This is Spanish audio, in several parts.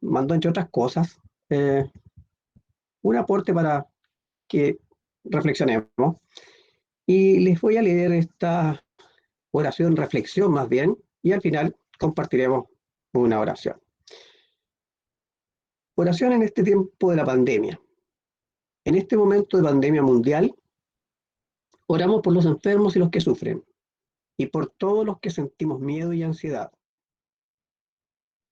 mandó, entre otras cosas, un aporte para que reflexionemos. Y les voy a leer esta oración, reflexión más bien, y al final compartiremos una oración. Oración en este tiempo de la pandemia. En este momento de pandemia mundial, oramos por los enfermos y los que sufren, y por todos los que sentimos miedo y ansiedad.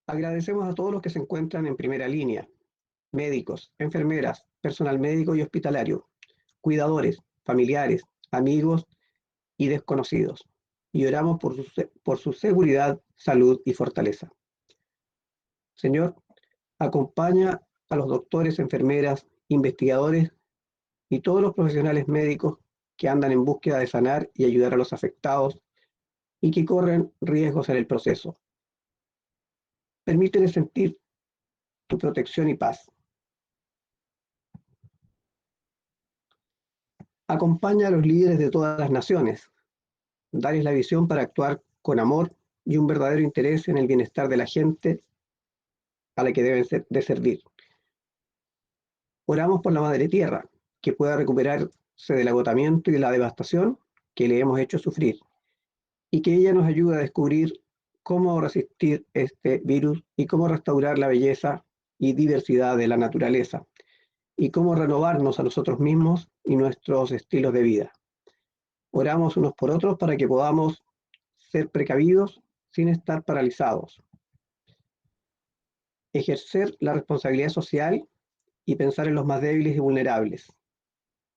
Agradecemos a todos los que se encuentran en primera línea: médicos, enfermeras, personal médico y hospitalario, cuidadores, familiares, amigos y desconocidos. Y oramos por su seguridad, salud y fortaleza. Señor, acompaña a los doctores, enfermeras, investigadores y todos los profesionales médicos que andan en búsqueda de sanar y ayudar a los afectados y que corren riesgos en el proceso. Permíteles sentir tu protección y paz. Acompaña a los líderes de todas las naciones. Darles la visión para actuar con amor y un verdadero interés en el bienestar de la gente a la que deben de servir. Oramos por la Madre Tierra, que pueda recuperarse del agotamiento y de la devastación que le hemos hecho sufrir, y que ella nos ayude a descubrir cómo resistir este virus y cómo restaurar la belleza y diversidad de la naturaleza, y cómo renovarnos a nosotros mismos y nuestros estilos de vida. Oramos unos por otros para que podamos ser precavidos sin estar paralizados. Ejercer la responsabilidad social y pensar en los más débiles y vulnerables.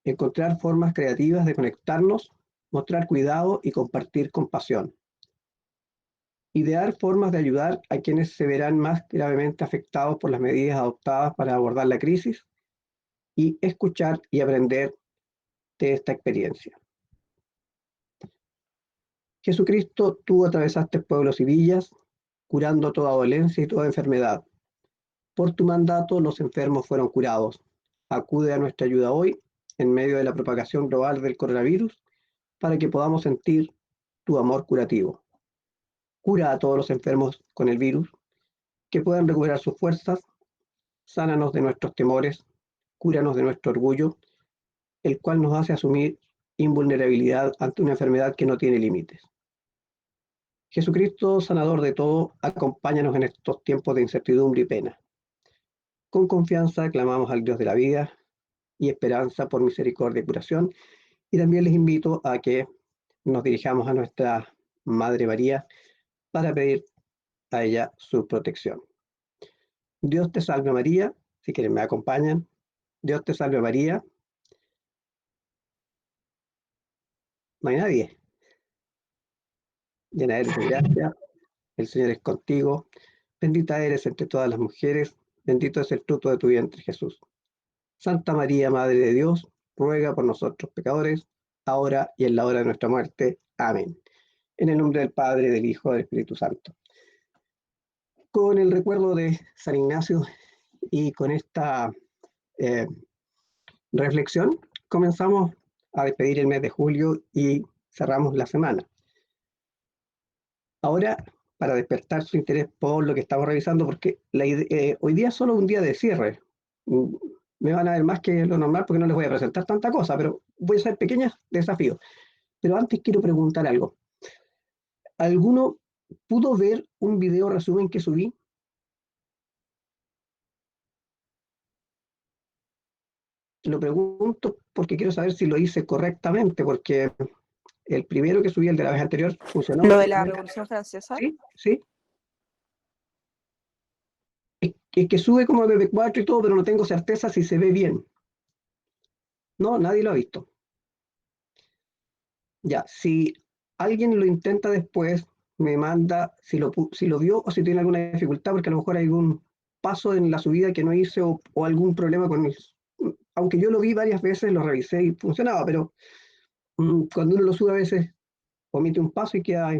Encontrar formas creativas de conectarnos, mostrar cuidado y compartir compasión. Idear formas de ayudar a quienes se verán más gravemente afectados por las medidas adoptadas para abordar la crisis y escuchar y aprender de esta experiencia. Jesucristo, tú atravesaste pueblos y villas, curando toda dolencia y toda enfermedad. Por tu mandato los enfermos fueron curados. Acude a nuestra ayuda hoy, en medio de la propagación global del coronavirus, para que podamos sentir tu amor curativo. Cura a todos los enfermos con el virus, que puedan recuperar sus fuerzas, sánanos de nuestros temores, cúranos de nuestro orgullo, el cual nos hace asumir invulnerabilidad ante una enfermedad que no tiene límites. Jesucristo, sanador de todo, acompáñanos en estos tiempos de incertidumbre y pena. Con confianza clamamos al Dios de la vida y esperanza por misericordia y curación, y también les invito a que nos dirijamos a nuestra Madre María para pedir a ella su protección. Dios te salve María, si quieren me acompañan. Dios te salve María. No hay nadie. Llena eres de gracia, el Señor es contigo. Bendita eres entre todas las mujeres, bendito es el fruto de tu vientre Jesús. Santa María, Madre de Dios, ruega por nosotros pecadores, ahora y en la hora de nuestra muerte. Amén. En el nombre del Padre, del Hijo, del Espíritu Santo. Con el recuerdo de San Ignacio y con esta reflexión, comenzamos a despedir el mes de julio y cerramos la semana. Ahora, para despertar su interés por lo que estamos revisando, porque hoy día es solo un día de cierre. Me van a ver más que lo normal porque no les voy a presentar tanta cosa, pero voy a hacer pequeños desafíos. Pero antes quiero preguntar algo. ¿Alguno pudo ver un video resumen que subí? Lo pregunto porque quiero saber si lo hice correctamente, porque el primero que subí, el de la vez anterior, funcionó. ¿Lo de la Revolución Francesa? Sí, sí. Es que sube como desde 4 y todo, pero no tengo certeza si se ve bien. No, nadie lo ha visto. Ya, si alguien lo intenta después, me manda si lo vio o si tiene alguna dificultad, porque a lo mejor hay algún paso en la subida que no hice o algún problema con mis... Aunque yo lo vi varias veces, lo revisé y funcionaba, pero cuando uno lo sube a veces omite un paso y queda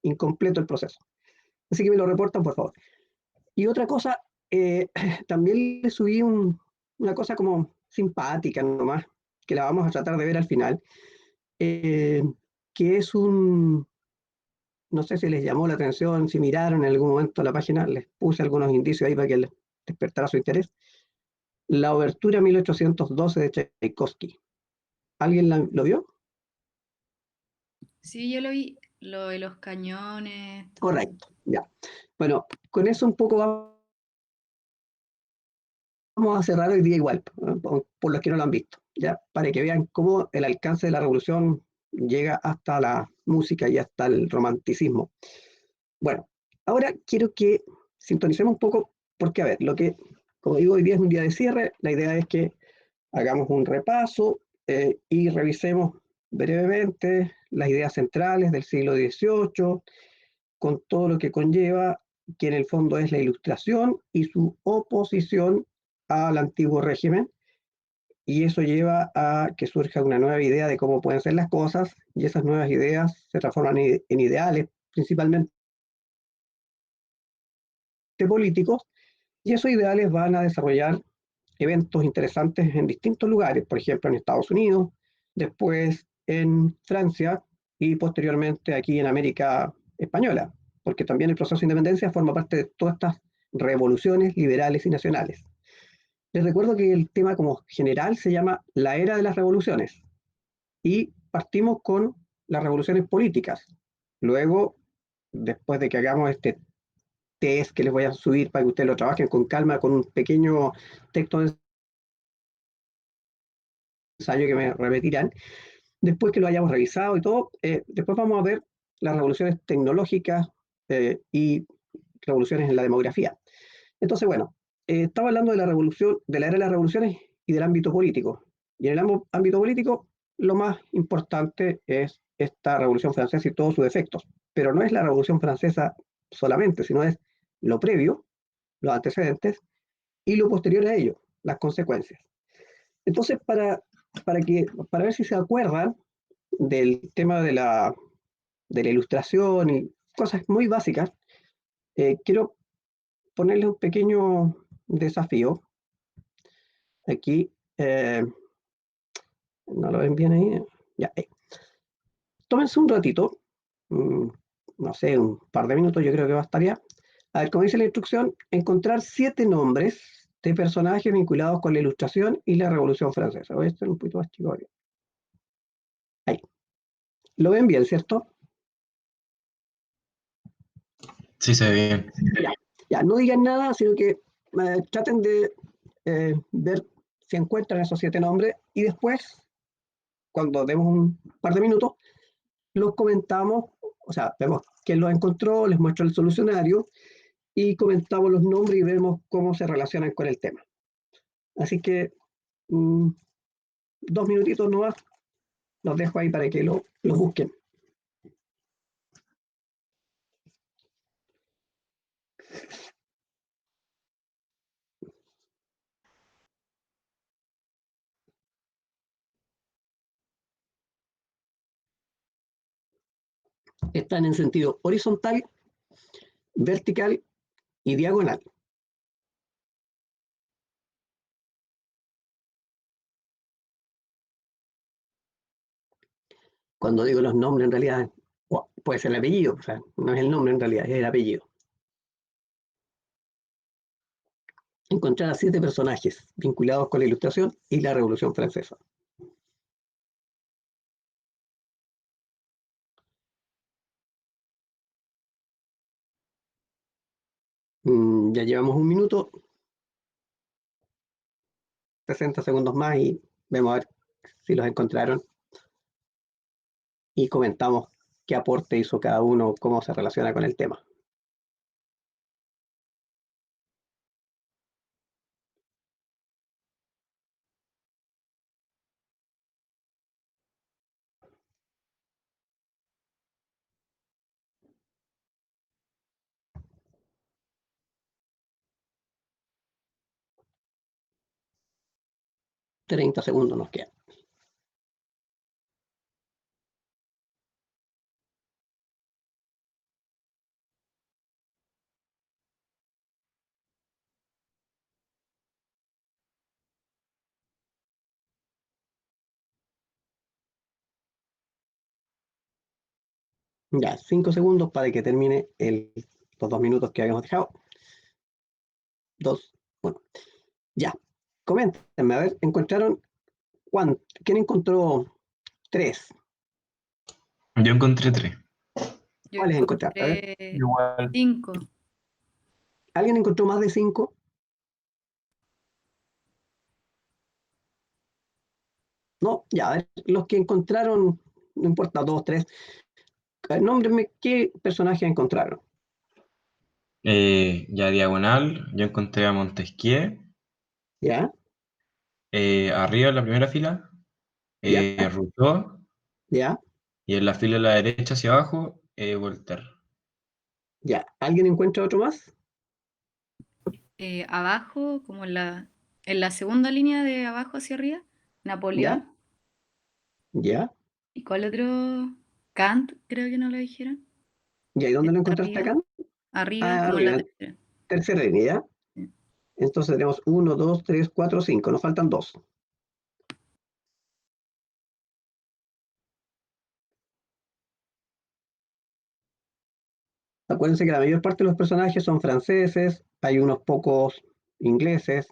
incompleto el proceso. Así que me lo reportan, por favor. Y otra cosa, también le subí una cosa como simpática nomás, que la vamos a tratar de ver al final, que es no sé si les llamó la atención, si miraron en algún momento la página, les puse algunos indicios ahí para que despertara su interés, la Obertura 1812 de Tchaikovsky. ¿Alguien lo vio? Sí, yo lo vi, lo de los cañones, todo eso. Correcto, ya. Bueno, con eso un poco vamos a cerrar hoy día igual, por los que no lo han visto, ya, para que vean cómo el alcance de la revolución llega hasta la música y hasta el romanticismo. Bueno, ahora quiero que sintonicemos un poco, porque a ver, como digo, hoy día es un día de cierre, la idea es que hagamos un repaso y revisemos brevemente las ideas centrales del siglo XVIII, con todo lo que conlleva, que en el fondo es la ilustración y su oposición al antiguo régimen, y eso lleva a que surja una nueva idea de cómo pueden ser las cosas, y esas nuevas ideas se transforman en ideales, principalmente políticos, y esos ideales van a desarrollar eventos interesantes en distintos lugares, por ejemplo en Estados Unidos, después en Francia y posteriormente aquí en América Española, porque también el proceso de independencia forma parte de todas estas revoluciones liberales y nacionales. Les recuerdo que el tema como general se llama la era de las revoluciones y partimos con las revoluciones políticas. Luego, después de que hagamos este test que les voy a subir para que ustedes lo trabajen con calma, con un pequeño texto de ensayo que me repetirán, después que lo hayamos revisado y todo, después vamos a ver las revoluciones tecnológicas y revoluciones en la demografía. Entonces, bueno, estaba hablando de la revolución, de la era de las revoluciones y del ámbito político. Y en el ámbito político, lo más importante es esta revolución francesa y todos sus efectos. Pero no es la revolución francesa solamente, sino es lo previo, los antecedentes y lo posterior a ello, las consecuencias. Entonces, para ver si se acuerdan del tema de la ilustración y cosas muy básicas, quiero ponerles un pequeño desafío. Aquí, no lo ven bien ahí. Ya, tómense un ratito, mm, no sé, un par de minutos, yo creo que bastaría. A ver, como dice la instrucción, encontrar 7 nombres de personajes vinculados con la ilustración y la Revolución Francesa. Voy a estar un poquito más chico aquí. Ahí. Lo ven bien, ¿cierto? Sí, se ve bien. Ya, ya, no digan nada, sino que traten de ver si encuentran esos 7 nombres y después, cuando demos un par de minutos, los comentamos, o sea, vemos quién los encontró, les muestro el solucionario y comentamos los nombres y vemos cómo se relacionan con el tema. Así que 2 minutitos nomás, los dejo ahí para que lo busquen. Están en sentido horizontal, vertical y diagonal. Cuando digo los nombres, en realidad puede ser el apellido, o sea, no es el nombre en realidad, es el apellido. Encontrar a 7 personajes vinculados con la Ilustración y la Revolución Francesa. Ya llevamos 1 minuto, 60 segundos más y vemos a ver si los encontraron y comentamos qué aporte hizo cada uno, cómo se relaciona con el tema. Treinta segundos nos quedan. Ya, 5 segundos para que termine los 2 minutos que habíamos dejado. 2, Bueno, ya. Coméntenme, a ver, ¿encontraron quién encontró 3? Yo encontré 3. Yo ¿Cuáles encontraron? A ver, encontré Igual. 5. ¿alguien encontró más de 5? No, ya, a ver, los que encontraron, no importa, 2, 3, nómbrenme qué personaje encontraron. Ya diagonal, yo encontré a Montesquieu. ¿Ya? Arriba en la primera fila, ¿Ya? Rousseau. ¿Ya? Y en la fila de la derecha hacia abajo, Voltaire. ¿Ya? ¿Alguien encuentra otro más? Abajo, como en la segunda línea de abajo hacia arriba, ¿Ya? Napoleón. ¿Ya? ¿Y cuál otro? Kant, creo que no lo dijeron. ¿Ya? ¿Y dónde lo Está encontraste arriba, acá? arriba, Ah, como en la arriba, tercera. tercera línea, ¿ya? Sí. Entonces tenemos 1, 2, 3, 4, 5, nos faltan 2. Acuérdense que la mayor parte de los personajes son franceses, hay unos pocos ingleses,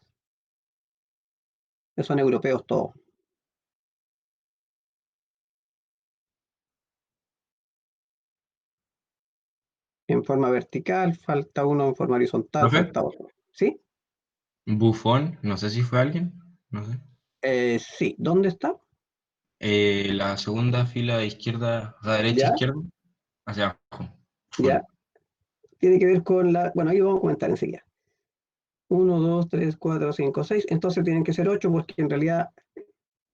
son europeos todos. En forma vertical, falta uno, en forma horizontal, ¿Profe? falta otro. ¿Sí? Buffon, no sé si fue alguien, no sé. Sí, ¿dónde está? La segunda fila izquierda, o sea, derecha ¿Ya? izquierda, hacia abajo. ¿Ya? Buffon. Tiene que ver con la... Bueno, ahí vamos a comentar enseguida. 1, 2, 3, 4, 5, 6. Entonces tienen que ser 8 porque en realidad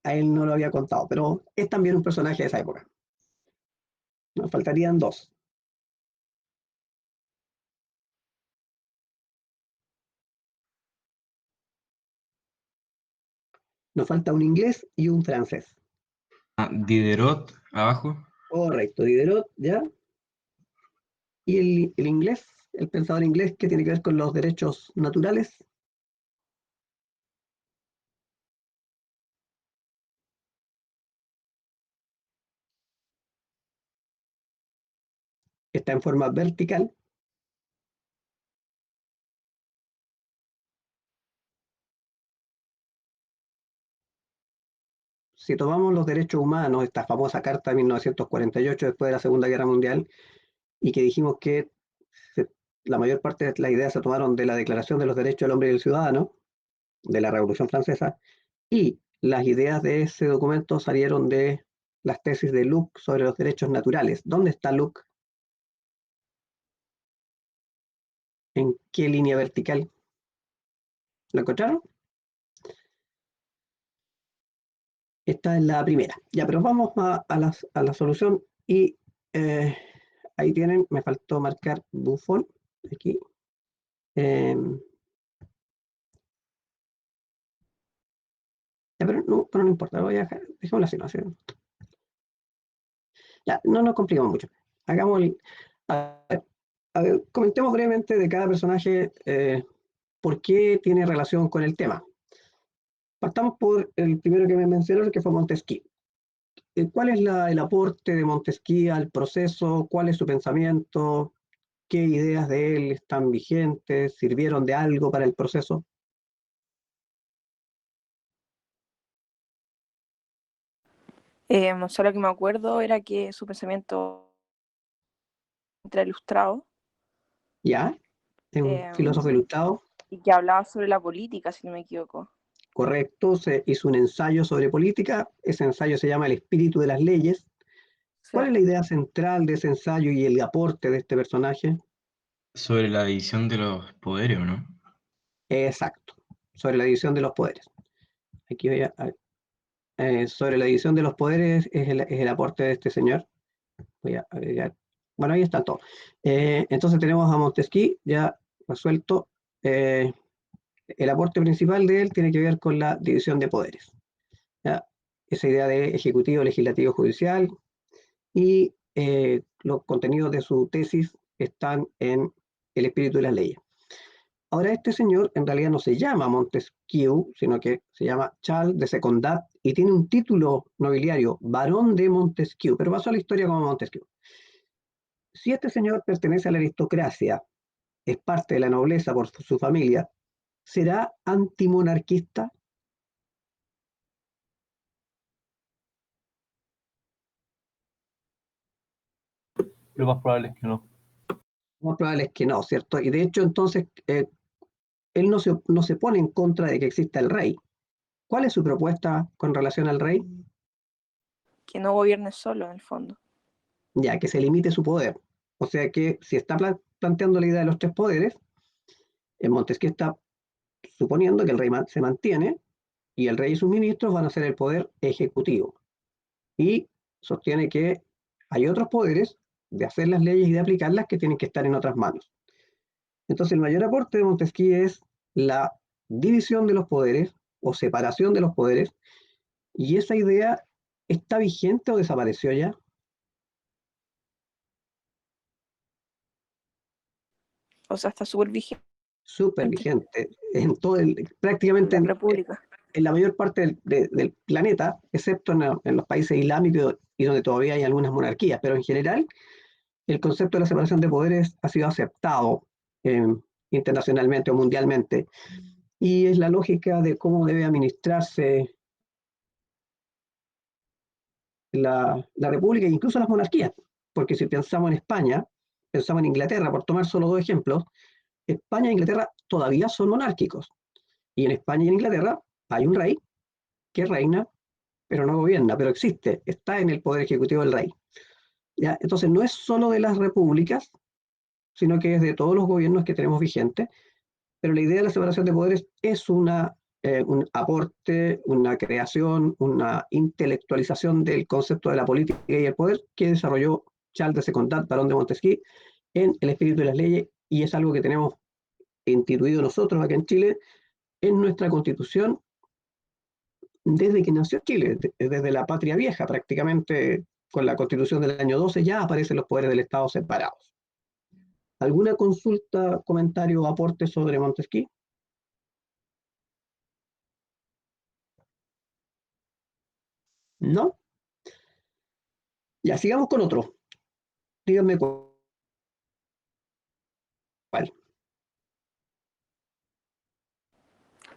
a él no lo había contado, pero es también un personaje de esa época. Nos faltarían 2. Nos falta un inglés y un francés. Diderot, abajo. Correcto, Diderot, ¿ya? Y el inglés, el pensador inglés que tiene que ver con los derechos naturales, está en forma vertical. Si tomamos los derechos humanos, esta famosa carta de 1948, después de la Segunda Guerra Mundial, y que dijimos que la mayor parte de las ideas se tomaron de la Declaración de los Derechos del Hombre y del Ciudadano, de la Revolución Francesa, y las ideas de ese documento salieron de las tesis de Locke sobre los derechos naturales. ¿Dónde está Locke? ¿En qué línea vertical? ¿Lo encontraron? Esta es la primera. Ya, pero vamos a la solución y ahí tienen, me faltó marcar Buffon, aquí. Ya, pero no importa, voy a dejar, dejémoslo así, ¿no? Así. Ya, no nos complicamos mucho. Hagamos a ver, comentemos brevemente de cada personaje por qué tiene relación con el tema. Partamos por el primero que me mencionó, que fue Montesquieu. ¿Cuál es el aporte de Montesquieu al proceso? ¿Cuál es su pensamiento? ¿Qué ideas de él están vigentes? ¿Sirvieron de algo para el proceso? Solo que me acuerdo era que su pensamiento era ilustrado, ¿Ya? Es un eh, filósofo ilustrado, y que hablaba sobre la política, si no me equivoco. correcto. Se hizo un ensayo sobre política. Ese ensayo se llama El espíritu de las leyes. Sí. ¿Cuál es la idea central de ese ensayo y el aporte de este personaje? Sobre la división de los poderes, ¿o no? Exacto, sobre la división de los poderes. Aquí voy sobre la división de los poderes es el aporte de este señor. Voy a agregar. Bueno, ahí está todo. Entonces tenemos a Montesquieu ya resuelto. El aporte principal de él tiene que ver con la división de poderes. ¿Ya? Esa idea de ejecutivo, legislativo, judicial, y los contenidos de su tesis están en el espíritu de las leyes. Ahora, este señor en realidad no se llama Montesquieu, sino que se llama Charles de Secondat y tiene un título nobiliario, Barón de Montesquieu, pero pasó a la historia como Montesquieu. Si este señor pertenece a la aristocracia, es parte de la nobleza por su familia, ¿será antimonarquista? Lo más probable es que no. Lo más probable es que no, ¿cierto? Y de hecho, entonces, él no se pone en contra de que exista el rey. ¿Cuál es su propuesta con relación al rey? Que no gobierne solo, en el fondo. Ya, que se limite su poder. O sea que si está planteando la idea de los tres poderes, en Montesquieu está suponiendo que el rey se mantiene y el rey y sus ministros van a ser el poder ejecutivo. Y sostiene que hay otros poderes de hacer las leyes y de aplicarlas que tienen que estar en otras manos. Entonces, el mayor aporte de Montesquieu es la división de los poderes o separación de los poderes, y esa idea está vigente o desapareció ya. O sea, está súper vigente Súper vigente en todo prácticamente la República. en la mayor parte del planeta, excepto en los países islámicos y donde todavía hay algunas monarquías, pero en general el concepto de la separación de poderes ha sido aceptado internacionalmente o mundialmente, y es la lógica de cómo debe administrarse la república e incluso las monarquías, porque si pensamos en España, pensamos en Inglaterra, por tomar solo dos ejemplos, España e Inglaterra todavía son monárquicos, y en España y en Inglaterra hay un rey que reina, pero no gobierna, pero existe, está en el poder ejecutivo del rey. ¿Ya? Entonces no es solo de las repúblicas, sino que es de todos los gobiernos que tenemos vigentes, pero la idea de la separación de poderes es un aporte, una creación, una intelectualización del concepto de la política y el poder que desarrolló Charles de Secondat, barón de Montesquieu, en El espíritu de las leyes, y es algo que tenemos instituido nosotros acá en Chile en nuestra constitución desde que nació Chile, desde la patria vieja prácticamente. Con la constitución del año 12 ya aparecen los poderes del Estado separados. ¿Alguna consulta, comentario o aporte sobre Montesquieu? ¿No? Ya, sigamos con otro. Díganme cuál.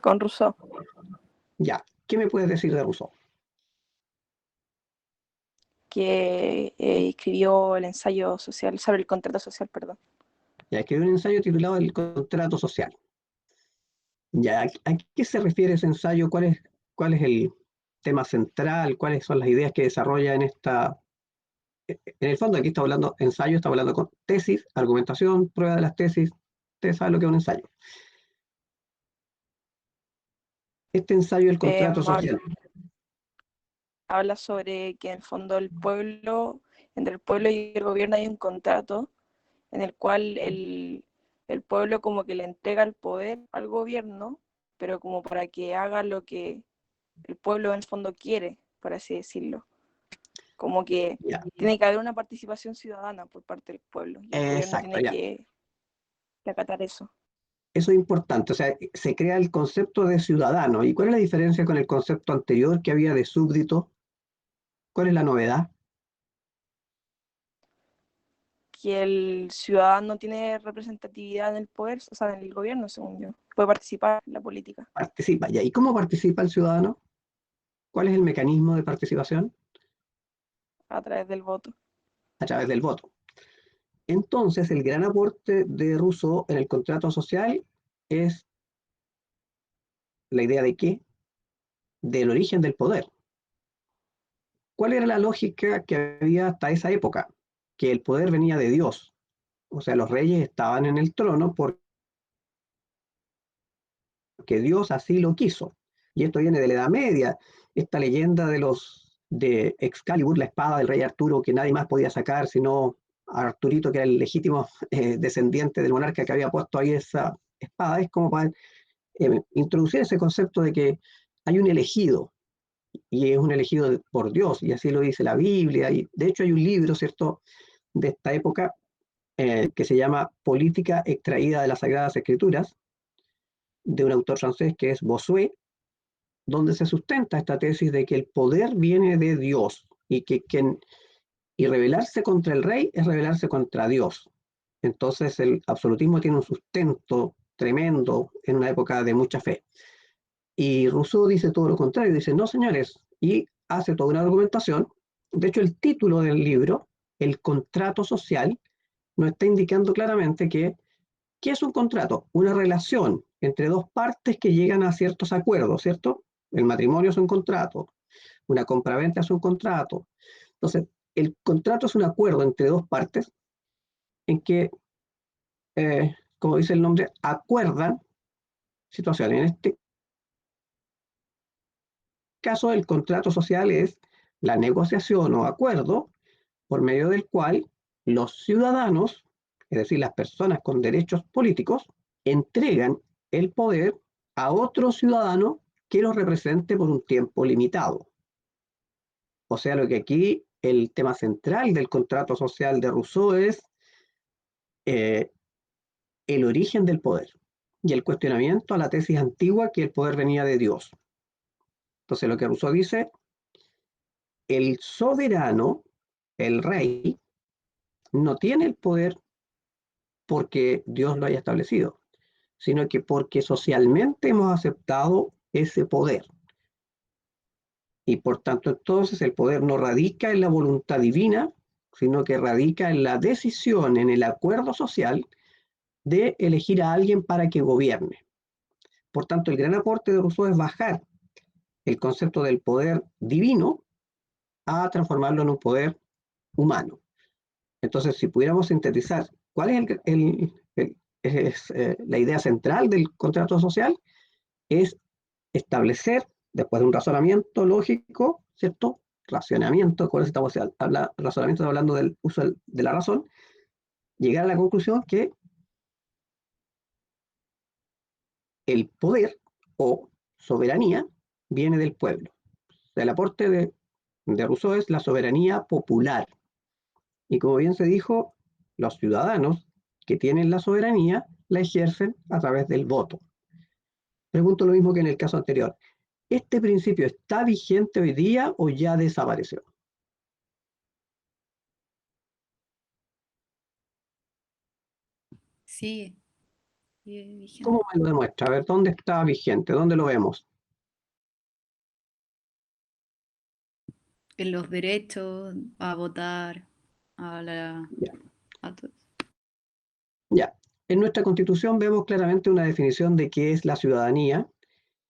Con Rousseau. Ya, ¿qué me puedes decir de Rousseau? Que escribió el ensayo social, sobre el contrato social, perdón. Ya, escribió un ensayo titulado El contrato social. Ya, ¿a qué se refiere ese ensayo? ¿Cuál es el tema central? ¿Cuáles son las ideas que desarrolla en esta? En el fondo aquí está hablando ensayo, está hablando con tesis, argumentación, prueba de las tesis. Ustedes saben lo que es un ensayo. Este ensayo del contrato social. Habla sobre que en el fondo el pueblo, entre el pueblo y el gobierno hay un contrato en el cual el pueblo como que le entrega el poder al gobierno, pero como para que haga lo que el pueblo en el fondo quiere, por así decirlo. Como que Ya, tiene que haber una participación ciudadana por parte del pueblo, y el gobierno exacto, tiene ya. que acatar eso. Eso es importante, o sea, se crea el concepto de ciudadano. ¿Y cuál es la diferencia con el concepto anterior que había de súbdito? ¿Cuál es la novedad? Que el ciudadano tiene representatividad en el poder, o sea, en el gobierno, según yo. Puede participar en la política. Participa, ya. ¿Y cómo participa el ciudadano? ¿Cuál es el mecanismo de participación? A través del voto. A través del voto. Entonces, el gran aporte de Rousseau en el contrato social es la idea de qué? Del origen del poder. ¿Cuál era la lógica que había hasta esa época? Que el poder venía de Dios. O sea, los reyes estaban en el trono porque Dios así lo quiso. Y esto viene de la Edad Media, esta leyenda de Excalibur, la espada del rey Arturo, que nadie más podía sacar sino a Arturito, que era el legítimo descendiente del monarca que había puesto ahí esa espada. Es como para introducir ese concepto de que hay un elegido, y es un elegido por Dios, y así lo dice la Biblia. Y de hecho hay un libro, ¿cierto?, de esta época que se llama Política extraída de las Sagradas Escrituras, de un autor francés que es Bossuet, donde se sustenta esta tesis de que el poder viene de Dios y rebelarse contra el rey es rebelarse contra Dios. Entonces el absolutismo tiene un sustento tremendo en una época de mucha fe. Y Rousseau dice todo lo contrario, dice, no señores, y hace toda una argumentación. De hecho, el título del libro, El contrato social, nos está indicando claramente que, ¿qué es un contrato? Una relación entre dos partes que llegan a ciertos acuerdos, ¿cierto? El matrimonio es un contrato, una compraventa es un contrato. Entonces, el contrato es un acuerdo entre dos partes en que, como dice el nombre, acuerdan situaciones. En este caso, el contrato social es la negociación o acuerdo por medio del cual los ciudadanos, es decir, las personas con derechos políticos, entregan el poder a otro ciudadano que los represente por un tiempo limitado. O sea, lo que aquí el tema central del contrato social de Rousseau es eh, el origen del poder y el cuestionamiento a la tesis antigua que el poder venía de Dios. Entonces, lo que Rousseau dice, el soberano, el rey, no tiene el poder porque Dios lo haya establecido, sino que porque socialmente hemos aceptado ese poder. Y por tanto, entonces, el poder no radica en la voluntad divina, sino que radica en la decisión, en el acuerdo social de elegir a alguien para que gobierne. Por tanto, el gran aporte de Rousseau es bajar el concepto del poder divino a transformarlo en un poder humano. Entonces, si pudiéramos sintetizar cuál es la idea central del contrato social, es establecer, después de un razonamiento lógico, ¿cierto? Racionamiento, con eso estamos razonamiento hablando del uso de la razón, llegar a la conclusión que el poder o soberanía viene del pueblo. El aporte de Rousseau es la soberanía popular. Y como bien se dijo, los ciudadanos que tienen la soberanía la ejercen a través del voto. Pregunto lo mismo que en el caso anterior. ¿Este principio está vigente hoy día o ya desapareció? Sigue, sigue vigente. ¿Cómo me lo demuestra? A ver, ¿dónde está vigente? ¿Dónde lo vemos? En los derechos a votar, Ya. a todo. Ya. En nuestra Constitución vemos claramente una definición de qué es la ciudadanía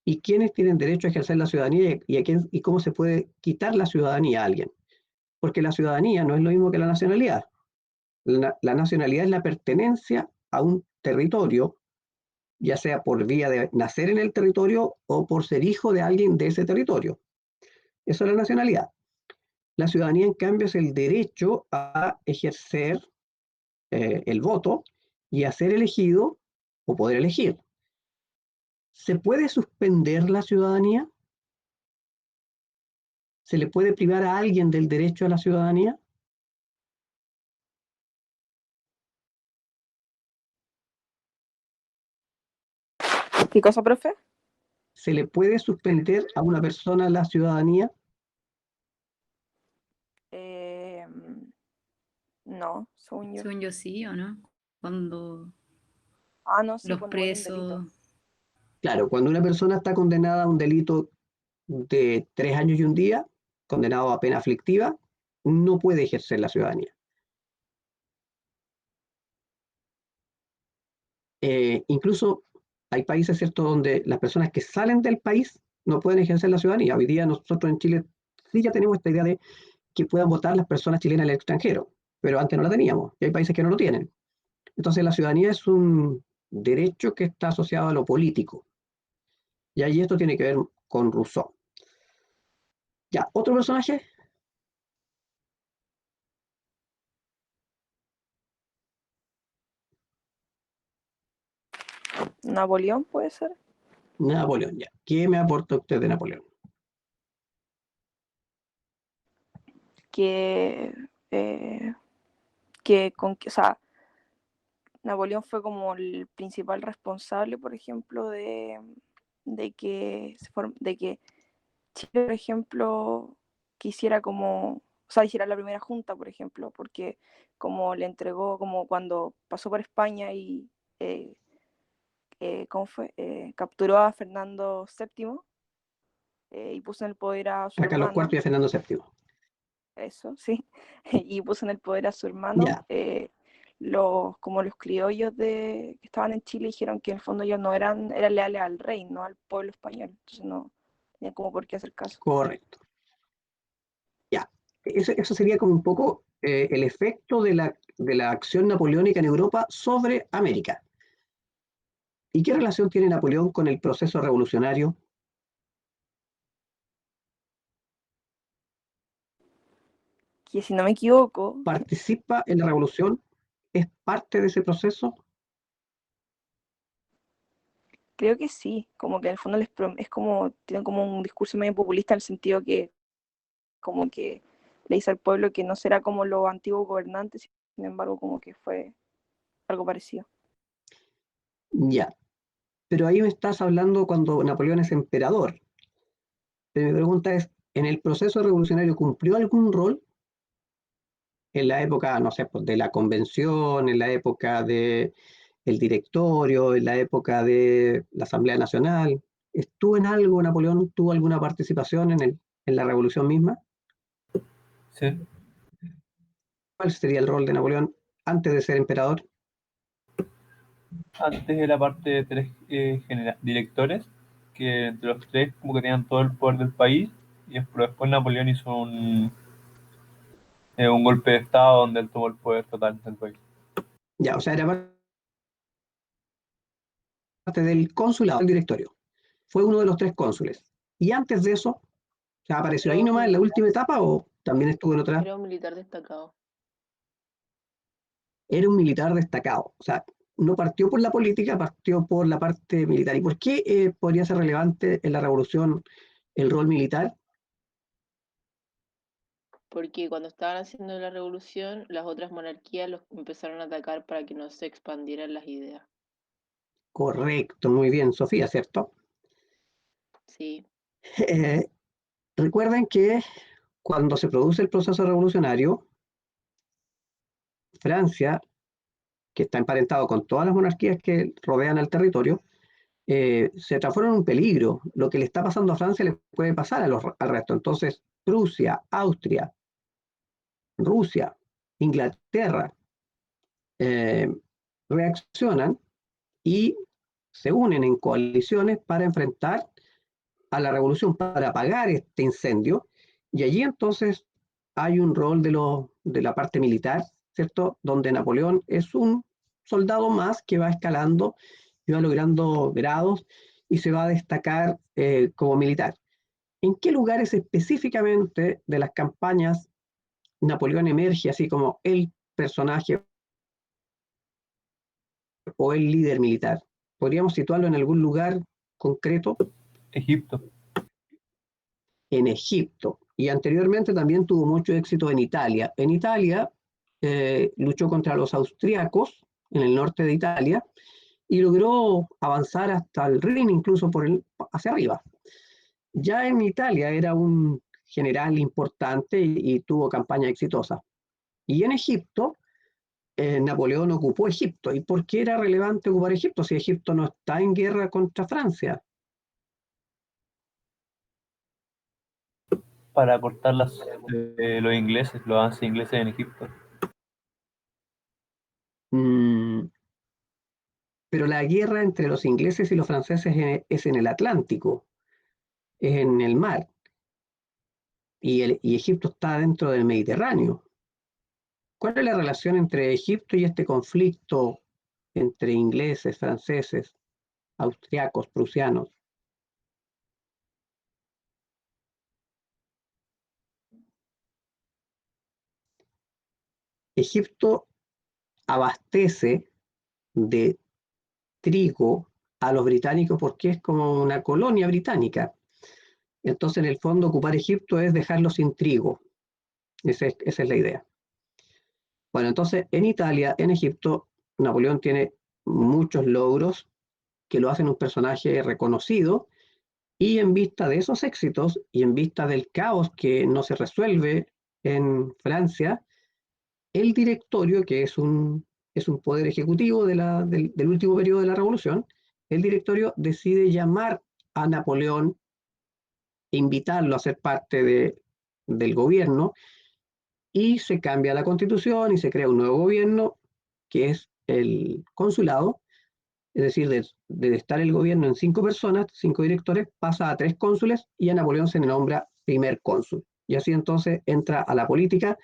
y quiénes tienen derecho a ejercer la ciudadanía y cómo se puede quitar la ciudadanía a alguien. Porque la ciudadanía no es lo mismo que la nacionalidad. La nacionalidad es la pertenencia a un territorio, ya sea por vía de nacer en el territorio o por ser hijo de alguien de ese territorio. Eso es la nacionalidad. La ciudadanía, en cambio, es el derecho a ejercer el voto y a ser elegido o poder elegir. ¿Se puede suspender la ciudadanía? ¿Se le puede privar a alguien del derecho a la ciudadanía? ¿Qué cosa, profe? ¿Se le puede suspender a una persona la ciudadanía? No, según yo. Según yo sí, ¿o no? Cuando Ah, no, sí, los cuando hay un delito. presos, Claro, cuando una persona está condenada a un delito de 3 años y un día, condenado a pena aflictiva, no puede ejercer la ciudadanía. Incluso hay países, ¿cierto?, donde las personas que salen del país no pueden ejercer la ciudadanía. Hoy día nosotros en Chile sí ya tenemos esta idea de que puedan votar las personas chilenas en el extranjero, pero antes no la teníamos y hay países que no lo tienen. Entonces la ciudadanía es un derecho que está asociado a lo político. Y ahí esto tiene que ver con Rousseau. Ya, otro personaje. Napoleón puede ser. Napoleón, ya. ¿Qué me aporta usted de Napoleón? Que, o sea, Napoleón fue como el principal responsable, por ejemplo, de que Chile, por ejemplo, quisiera como, o sea, hiciera la primera junta, por ejemplo, porque como le entregó, como cuando pasó por España y ¿cómo fue? Capturó a Fernando VII y puso en el poder a su A Carlos hermano. IV y a Fernando VII. Eso, sí. Y puso en el poder a su hermano. Ya. Como los criollos que estaban en Chile dijeron que en el fondo ellos no eran leales al rey, no al pueblo español. Entonces no tenían como por qué hacer caso. Correcto. Ya. Eso sería como un poco el efecto de la acción napoleónica en Europa sobre América. ¿Y qué relación tiene Napoleón con el proceso revolucionario? Que si no me equivoco, ¿Participa en la revolución? ¿Es parte de ese proceso? creo que sí, como que en el fondo es como, tienen como un discurso medio populista en el sentido que como que le dice al pueblo que no será como los antiguos gobernantes, sin embargo como que fue algo parecido. Ya. Pero ahí me estás hablando cuando Napoleón es emperador. Pero mi pregunta es, ¿en el proceso revolucionario cumplió algún rol? En la época, no sé, pues, de la convención, en la época del directorio, en la época de la Asamblea Nacional. ¿Estuvo en algo Napoleón? ¿Tuvo alguna participación en la revolución misma? Sí. ¿Cuál sería el rol de Napoleón antes de ser emperador? Antes era parte de tres directores, que entre los tres como que tenían todo el poder del país, y después Napoleón hizo un golpe de estado donde él tomó el poder total del país. Ya, o sea, era parte del consulado, del directorio. Fue uno de los tres cónsules. Y antes de eso, o sea, ¿apareció ahí Era un nomás en la militar, última etapa o también estuvo en otra? era un militar destacado. Era un militar destacado. O sea, no partió por la política, partió por la parte militar. ¿Y por qué podría ser relevante en la revolución el rol militar? Porque cuando estaban haciendo la revolución, las otras monarquías los empezaron a atacar para que no se expandieran las ideas. Correcto, muy bien, Sofía, ¿cierto? Sí, Eh, recuerden que cuando se produce el proceso revolucionario, Francia, que está emparentado con todas las monarquías que rodean al territorio, se transforma en un peligro. Lo que le está pasando a Francia le puede pasar al resto. Entonces, Prusia, Austria, Rusia, Inglaterra, eh, reaccionan y se unen en coaliciones para enfrentar a la revolución, para apagar este incendio. Y allí entonces hay un rol de la parte militar, ¿cierto? Donde Napoleón es un soldado más que va escalando y va logrando grados y se va a destacar como militar. ¿En qué lugares específicamente de las campañas Napoleón emerge así como el personaje o el líder militar? ¿Podríamos situarlo en algún lugar concreto? Egipto. En Egipto. Y anteriormente también tuvo mucho éxito en Italia. En Italia luchó contra los austriacos en el norte de Italia y logró avanzar hasta el Rin, incluso hacia arriba. Ya en Italia era un general importante y tuvo campaña exitosa. Y en Egipto, Napoleón ocupó Egipto. ¿Y por qué era relevante ocupar Egipto si Egipto no está en guerra contra Francia? Para cortar los ingleses, los avances ingleses en Egipto. Mm, pero la guerra entre los ingleses y los franceses es en el Atlántico, es en el mar, y Egipto está dentro del Mediterráneo. ¿Cuál es la relación entre Egipto y este conflicto entre ingleses, franceses, austriacos, prusianos? Egipto abastece de trigo a los británicos porque es como una colonia británica. Entonces, en el fondo, ocupar Egipto es dejarlo sin trigo. Esa es la idea. Bueno, entonces, en Italia, en Egipto, Napoleón tiene muchos logros que lo hacen un personaje reconocido, y en vista de esos éxitos y en vista del caos que no se resuelve en Francia, el directorio, que es un poder ejecutivo del último periodo de la revolución, el directorio decide llamar a Napoleón e invitarlo a ser parte del gobierno, y se cambia la constitución y se crea un nuevo gobierno que es el consulado. Es decir, de estar el gobierno en 5 personas, 5 directores, pasa a 3 cónsules y a Napoleón se le nombra primer cónsul. Y así entonces entra a la política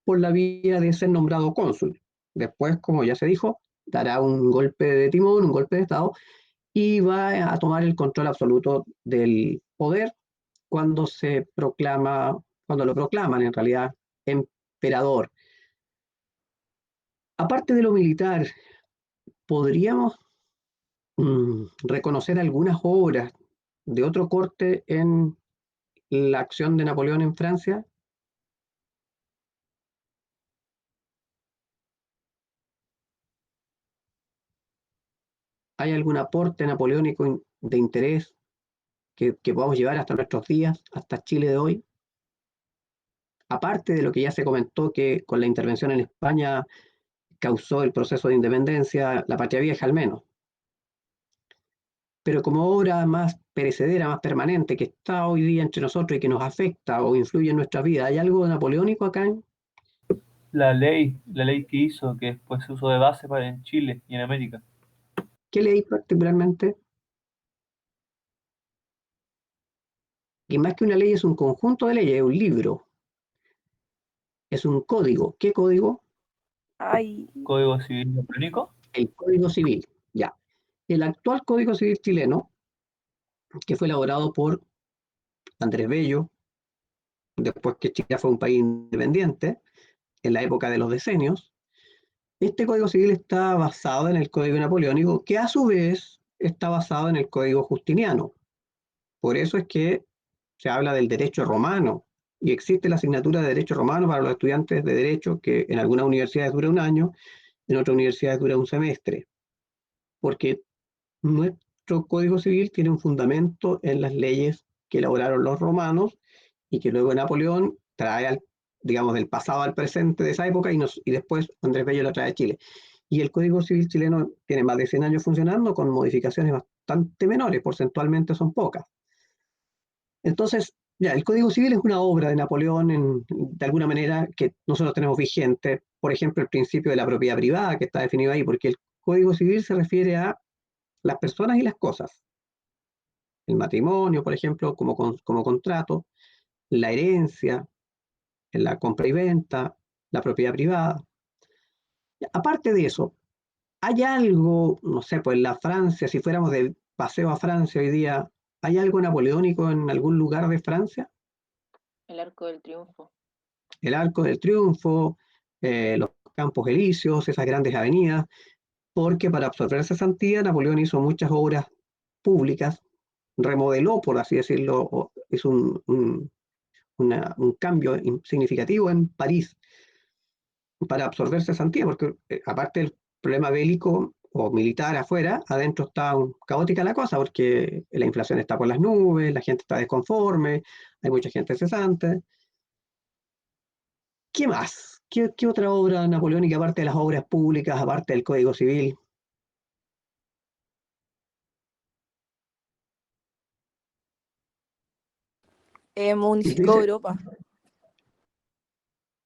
por la vía de ser nombrado cónsul. Después, como ya se dijo, dará un golpe de timón, un golpe de Estado, y va a tomar el control absoluto del poder cuando lo proclaman en realidad emperador. Aparte de lo militar, podríamos reconocer algunas obras de otro corte en la acción de Napoleón en Francia. ¿Hay algún aporte napoleónico de interés que podamos llevar hasta nuestros días, hasta Chile de hoy? Aparte de lo que ya se comentó, que con la intervención en España causó el proceso de independencia, la patria vieja al menos. Pero como obra más perecedera, más permanente, que está hoy día entre nosotros y que nos afecta o influye en nuestra vida, ¿hay algo napoleónico acá? La ley que hizo, que después se usó de base en Chile y en América. ¿Qué leí particularmente? Y más que una ley es un conjunto de leyes, es un libro, es un código. ¿Qué código? Ay, Código Civil Napoleónico. El Código Civil, ya. El actual Código Civil chileno, que fue elaborado por Andrés Bello, después que Chile fue un país independiente, en la época de los decenios, este Código Civil está basado en el Código Napoleónico, que a su vez está basado en el Código Justiniano. Por eso es que se habla del derecho romano, y existe la asignatura de derecho romano para los estudiantes de derecho, que en algunas universidades dura un año, en otras universidades dura un semestre, porque nuestro Código Civil tiene un fundamento en las leyes que elaboraron los romanos y que luego Napoleón trae, digamos, del pasado al presente de esa época, y después Andrés Bello lo trae a Chile. Y el Código Civil chileno tiene más de 100 años funcionando con modificaciones bastante menores, porcentualmente son pocas. Entonces, ya, el Código Civil es una obra de Napoleón, de alguna manera, que nosotros tenemos vigente. Por ejemplo, el principio de la propiedad privada, que está definido ahí, porque el Código Civil se refiere a las personas y las cosas. El matrimonio, por ejemplo, como contrato, la herencia, la compra y venta, la propiedad privada. Aparte de eso, ¿hay algo, no sé, pues en la Francia, si fuéramos de paseo a Francia hoy día, ¿hay algo napoleónico en algún lugar de Francia? El Arco del Triunfo. El Arco del Triunfo, los Campos Elíseos, esas grandes avenidas, porque para absorber esa cesantía Napoleón hizo muchas obras públicas, remodeló, por así decirlo, hizo un cambio significativo en París para absorber cesantía, porque aparte del problema bélico o militar afuera, adentro está caótica la cosa, porque la inflación está por las nubes, la gente está desconforme, hay mucha gente cesante. ¿Qué más? ¿Qué otra obra napoleónica, aparte de las obras públicas, aparte del Código Civil? unificó Europa.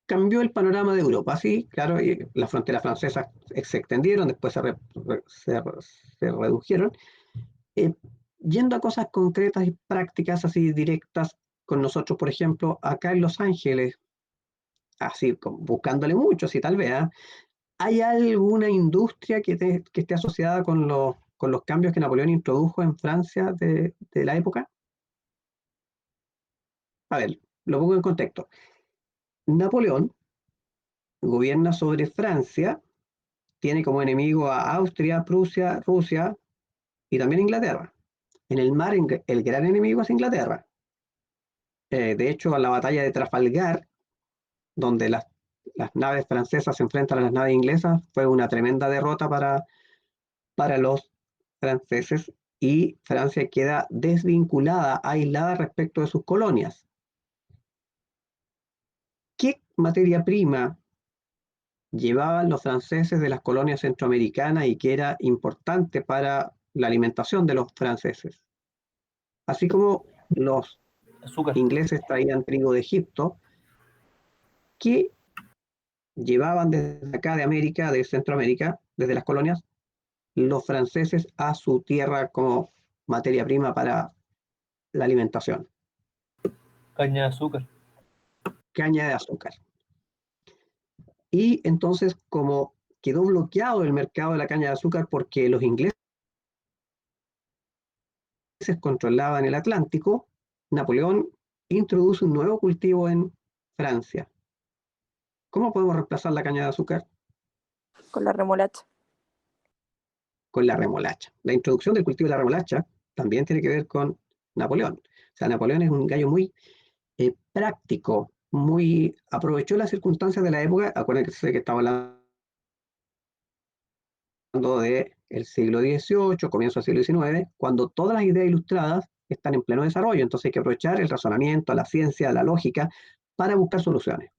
Cambió el panorama de Europa, sí, claro, y las fronteras francesas se extendieron, después se redujeron. Yendo a cosas concretas y prácticas, así directas con nosotros, por ejemplo, acá en Los Ángeles, así buscándole mucho, así tal vez, ¿hay alguna industria que esté asociada con los cambios que Napoleón introdujo en Francia de la época? A ver, lo pongo en contexto. Napoleón gobierna sobre Francia, tiene como enemigo a Austria, Prusia, Rusia y también Inglaterra. En el mar, el gran enemigo es Inglaterra. De hecho, a la batalla de Trafalgar, donde las naves francesas se enfrentan a las naves inglesas, fue una tremenda derrota para los franceses, y Francia queda desvinculada, aislada respecto de sus colonias. ¿Qué materia prima llevaban los franceses de las colonias centroamericanas y que era importante para la alimentación de los franceses. Así como los Azúcar. ingleses traían trigo de Egipto, que llevaban desde acá de América, de Centroamérica, desde las colonias, los franceses a su tierra como materia prima para la alimentación. Caña de azúcar. Caña de azúcar. Y entonces, como quedó bloqueado el mercado de la caña de azúcar porque los ingleses controlaban el Atlántico, Napoleón introduce un nuevo cultivo en Francia. ¿Cómo podemos reemplazar la caña de azúcar? Con la remolacha. Con la remolacha. La introducción del cultivo de la remolacha también tiene que ver con Napoleón. O sea, Napoleón es un gallo muy práctico, aprovechó las circunstancias de la época. Acuérdense que estaba hablando del siglo XVIII, comienzo del siglo XIX, cuando todas las ideas ilustradas están en pleno desarrollo. Entonces hay que aprovechar el razonamiento, la ciencia, la lógica para buscar soluciones.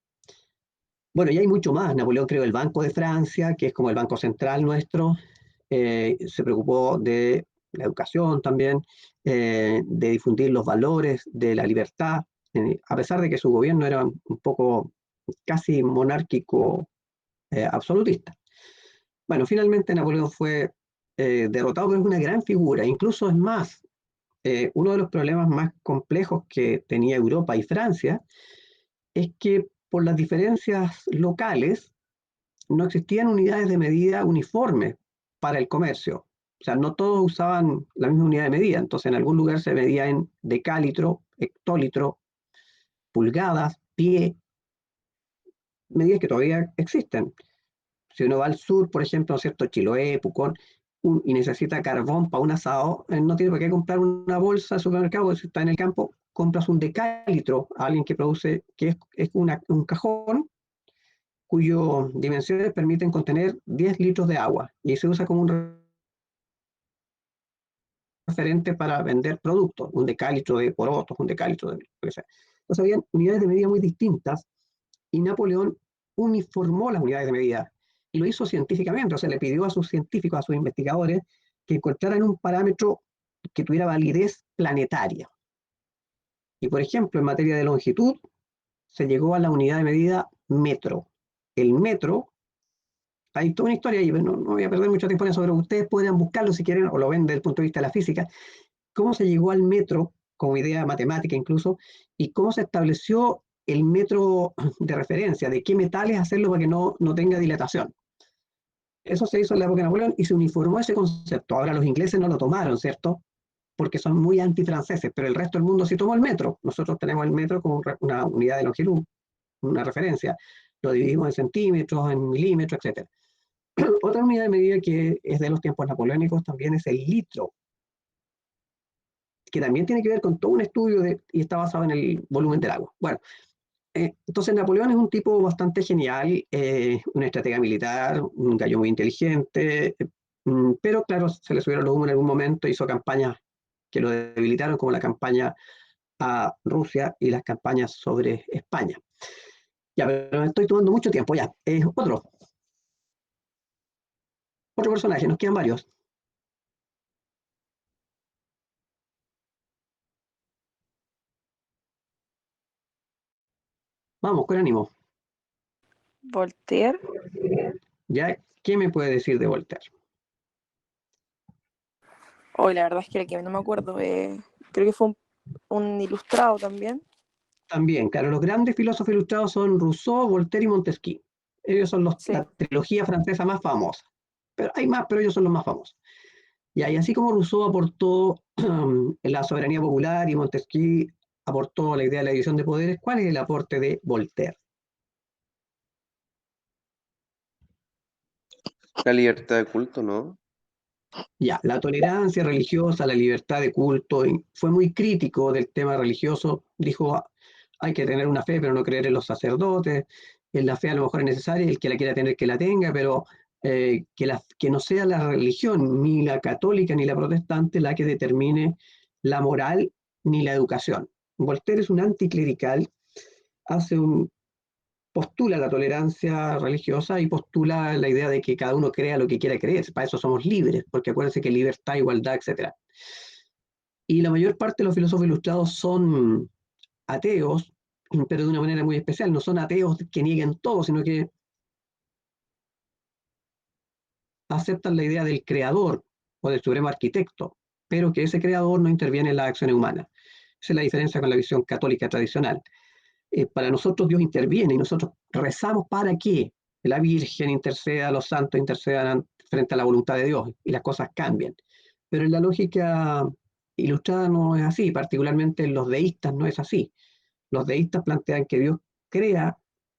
Bueno, y hay mucho más. Napoleón creó el Banco de Francia, que es como el banco central nuestro. Se preocupó de la educación también, de difundir los valores de la libertad, a pesar de que su gobierno era un poco casi monárquico, absolutista. Bueno, finalmente Napoleón fue derrotado, pero es una gran figura. Incluso es más, uno de los problemas más complejos que tenía Europa y Francia es que por las diferencias locales no existían unidades de medida uniformes para el comercio. O sea, no todos usaban la misma unidad de medida. Entonces, en algún lugar se medía en decalitro, hectolitro, pulgadas, pie, medidas que todavía existen. Si uno va al sur, por ejemplo, ¿no es cierto? Chiloé, Pucón, y necesita carbón para un asado, no tiene por qué comprar una bolsa de supermercado, porque si está en el campo, compras un decalitro a alguien que produce, que es un cajón, cuyas dimensiones permiten contener 10 litros de agua, y se usa como un referente para vender productos, un decalitro de porotos, un decalitro de lo que sea. Entonces habían unidades de medida muy distintas, y Napoleón uniformó las unidades de medida, y lo hizo científicamente. O sea, le pidió a sus científicos, a sus investigadores, que encontraran un parámetro que tuviera validez planetaria. Y por ejemplo, en materia de longitud, se llegó a la unidad de medida metro. El metro, hay toda una historia ahí, no voy a perder mucho tiempo en eso, pero ustedes podrían buscarlo si quieren, o lo ven desde el punto de vista de la física, cómo se llegó al metro, como idea matemática incluso, y cómo se estableció el metro de referencia, de qué metales hacerlo para que no tenga dilatación. Eso se hizo en la época de Napoleón y se uniformó ese concepto. Ahora los ingleses no lo tomaron, ¿cierto? Porque son muy antifranceses, pero el resto del mundo sí tomó el metro. Nosotros tenemos el metro como una unidad de longitud, una referencia. Lo dividimos en centímetros, en milímetros, etc. Otra unidad de medida que es de los tiempos napoleónicos también es el litro, que también tiene que ver con todo un estudio y está basado en el volumen del agua. Bueno, entonces Napoleón es un tipo bastante genial, una estratega militar, un gallo muy inteligente, pero claro, se le subieron los humos en algún momento, hizo campañas que lo debilitaron, como la campaña a Rusia y las campañas sobre España. Ya, pero me estoy tomando mucho tiempo, ya. Otro personaje, nos quedan varios. Vamos, con ánimo. Voltaire. ¿Ya? ¿Qué me puede decir de Voltaire? Hoy la verdad es que no me acuerdo. Creo que fue un ilustrado también. También, claro, los grandes filósofos ilustrados son Rousseau, Voltaire y Montesquieu. Ellos son Sí. la trilogía francesa más famosa. Pero hay más, pero ellos son los más famosos. Y así como Rousseau aportó la soberanía popular y Montesquieu aportó la idea de la división de poderes, ¿cuál es el aporte de Voltaire? La libertad de culto, ¿no? Ya, la tolerancia religiosa, la libertad de culto, y fue muy crítico del tema religioso. Dijo, hay que tener una fe, pero no creer en los sacerdotes. En la fe a lo mejor es necesaria, el que la quiera tener que la tenga, pero que no sea la religión, ni la católica ni la protestante, la que determine la moral ni la educación. Voltaire es un anticlerical, hace postula la tolerancia religiosa y postula la idea de que cada uno crea lo que quiera creer. Para eso somos libres, porque acuérdense que libertad, igualdad, etc. Y la mayor parte de los filósofos ilustrados son ateos, pero de una manera muy especial. No son ateos que nieguen todo, sino que aceptan la idea del creador o del supremo arquitecto, pero que ese creador no interviene en las acciones humanas. Esa es la diferencia con la visión católica tradicional. Para nosotros Dios interviene y nosotros rezamos para que la Virgen interceda, los santos intercedan frente a la voluntad de Dios y las cosas cambian. Pero en la lógica ilustrada no es así, particularmente en los deístas no es así. Los deístas plantean que Dios crea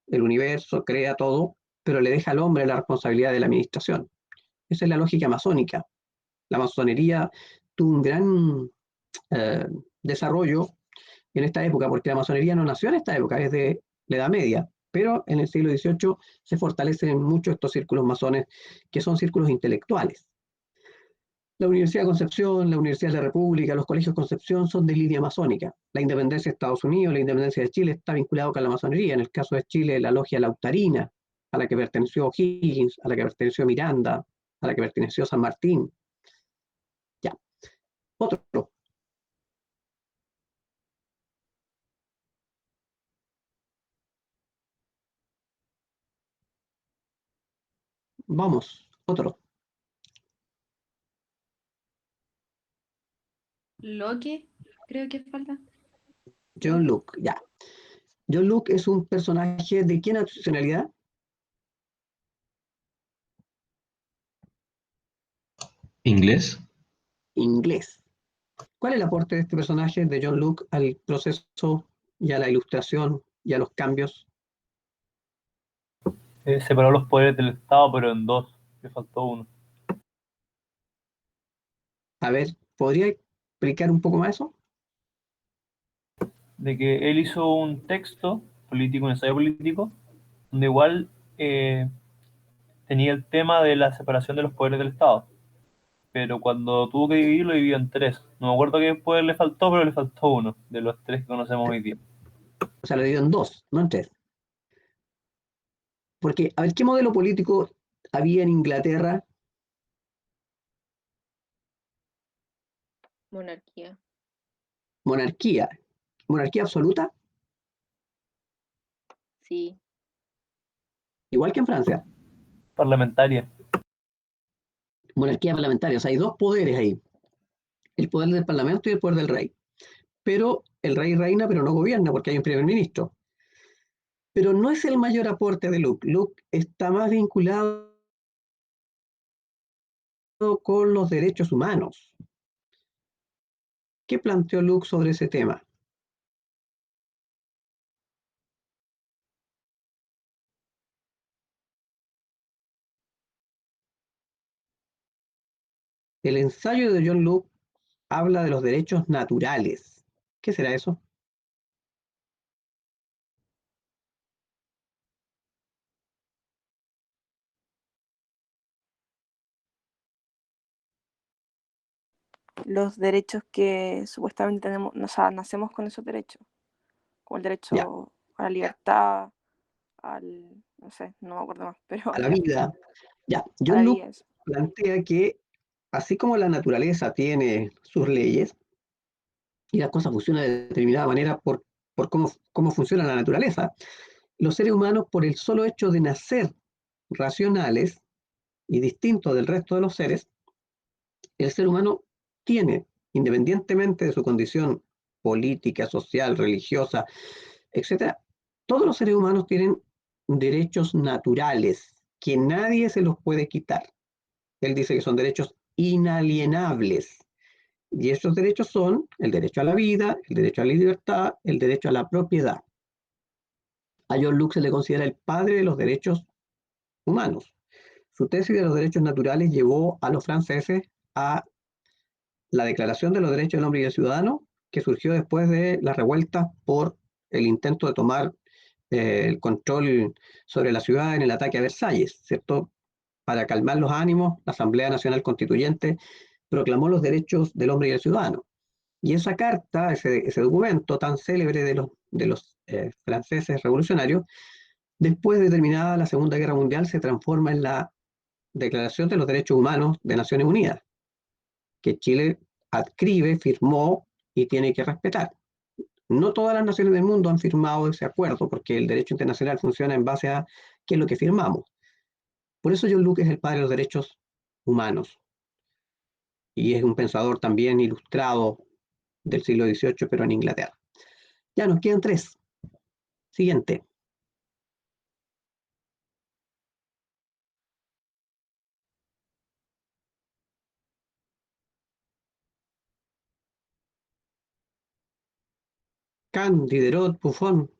el universo, crea todo, pero le deja al hombre la responsabilidad de la administración. Esa es la lógica masónica. La masonería tuvo un gran desarrollo en esta época, porque la masonería no nació en esta época, es de la Edad Media, pero en el siglo XVIII se fortalecen mucho estos círculos masones, que son círculos intelectuales. La Universidad de Concepción, la Universidad de la República, los colegios de Concepción son de línea masónica. La independencia de Estados Unidos, la independencia de Chile está vinculado con la masonería. En el caso de Chile, la logia lautarina, a la que perteneció O'Higgins, a la que perteneció Miranda, a la que perteneció San Martín. Ya. Otro. Vamos, otro. Locke, creo que falta. John Locke, ya. John Locke es un personaje de ¿qué nacionalidad? ¿Inglés? Inglés. ¿Cuál es el aporte de este personaje de John Locke al proceso y a la ilustración y a los cambios? Separó los poderes del Estado, pero en dos. Le faltó uno. A ver, ¿podría explicar un poco más eso? De que él hizo un texto político, un ensayo político, donde igual tenía el tema de la separación de los poderes del Estado. Pero cuando tuvo que dividirlo, lo dividió en tres. No me acuerdo qué poder le faltó, pero le faltó uno, de los tres que conocemos hoy día. O sea, lo divido en dos, no en tres. Porque, a ver, ¿qué modelo político había en Inglaterra? Monarquía. Monarquía. ¿Monarquía absoluta? Sí. Igual que en Francia. Parlamentaria. Monarquía parlamentaria. O sea, hay dos poderes ahí. El poder del Parlamento y el poder del rey. Pero el rey reina, pero no gobierna porque hay un primer ministro. Pero no es el mayor aporte de Locke. Locke está más vinculado con los derechos humanos. ¿Qué planteó Locke sobre ese tema? El ensayo de John Locke habla de los derechos naturales. ¿Qué será eso? Los derechos que supuestamente tenemos, o sea, nacemos con esos derechos, como el Ya, derecho a la libertad, no sé, no me acuerdo más, pero a la vida. Ya, a la John Locke vida eso. plantea que así como la naturaleza tiene sus leyes y las cosas funcionan de determinada manera por cómo funciona la naturaleza, los seres humanos, por el solo hecho de nacer racionales y distintos del resto de los seres, el ser humano tiene, independientemente de su condición política, social, religiosa, etcétera, todos los seres humanos tienen derechos naturales que nadie se los puede quitar. Él dice que son derechos inalienables. Y esos derechos son el derecho a la vida, el derecho a la libertad, el derecho a la propiedad. A John Locke se le considera el padre de los derechos humanos. Su tesis de los derechos naturales llevó a los franceses a la Declaración de los Derechos del Hombre y del Ciudadano, que surgió después de la revuelta por el intento de tomar el control sobre la ciudad en el ataque a Versalles, ¿cierto? Para calmar los ánimos, la Asamblea Nacional Constituyente proclamó los derechos del hombre y del ciudadano. Y esa carta, ese documento tan célebre de los franceses revolucionarios, Después de terminada la Segunda Guerra Mundial, se transforma en la Declaración de los Derechos Humanos de Naciones Unidas, que Chile adscribe, firmó y tiene que respetar. No todas las naciones del mundo han firmado ese acuerdo, porque el derecho internacional funciona en base a qué es lo que firmamos. Por eso John Locke es el padre de los derechos humanos. Y es un pensador también ilustrado del siglo XVIII, pero en Inglaterra. Ya nos quedan 3. Siguiente. Kant, Diderot, Buffon,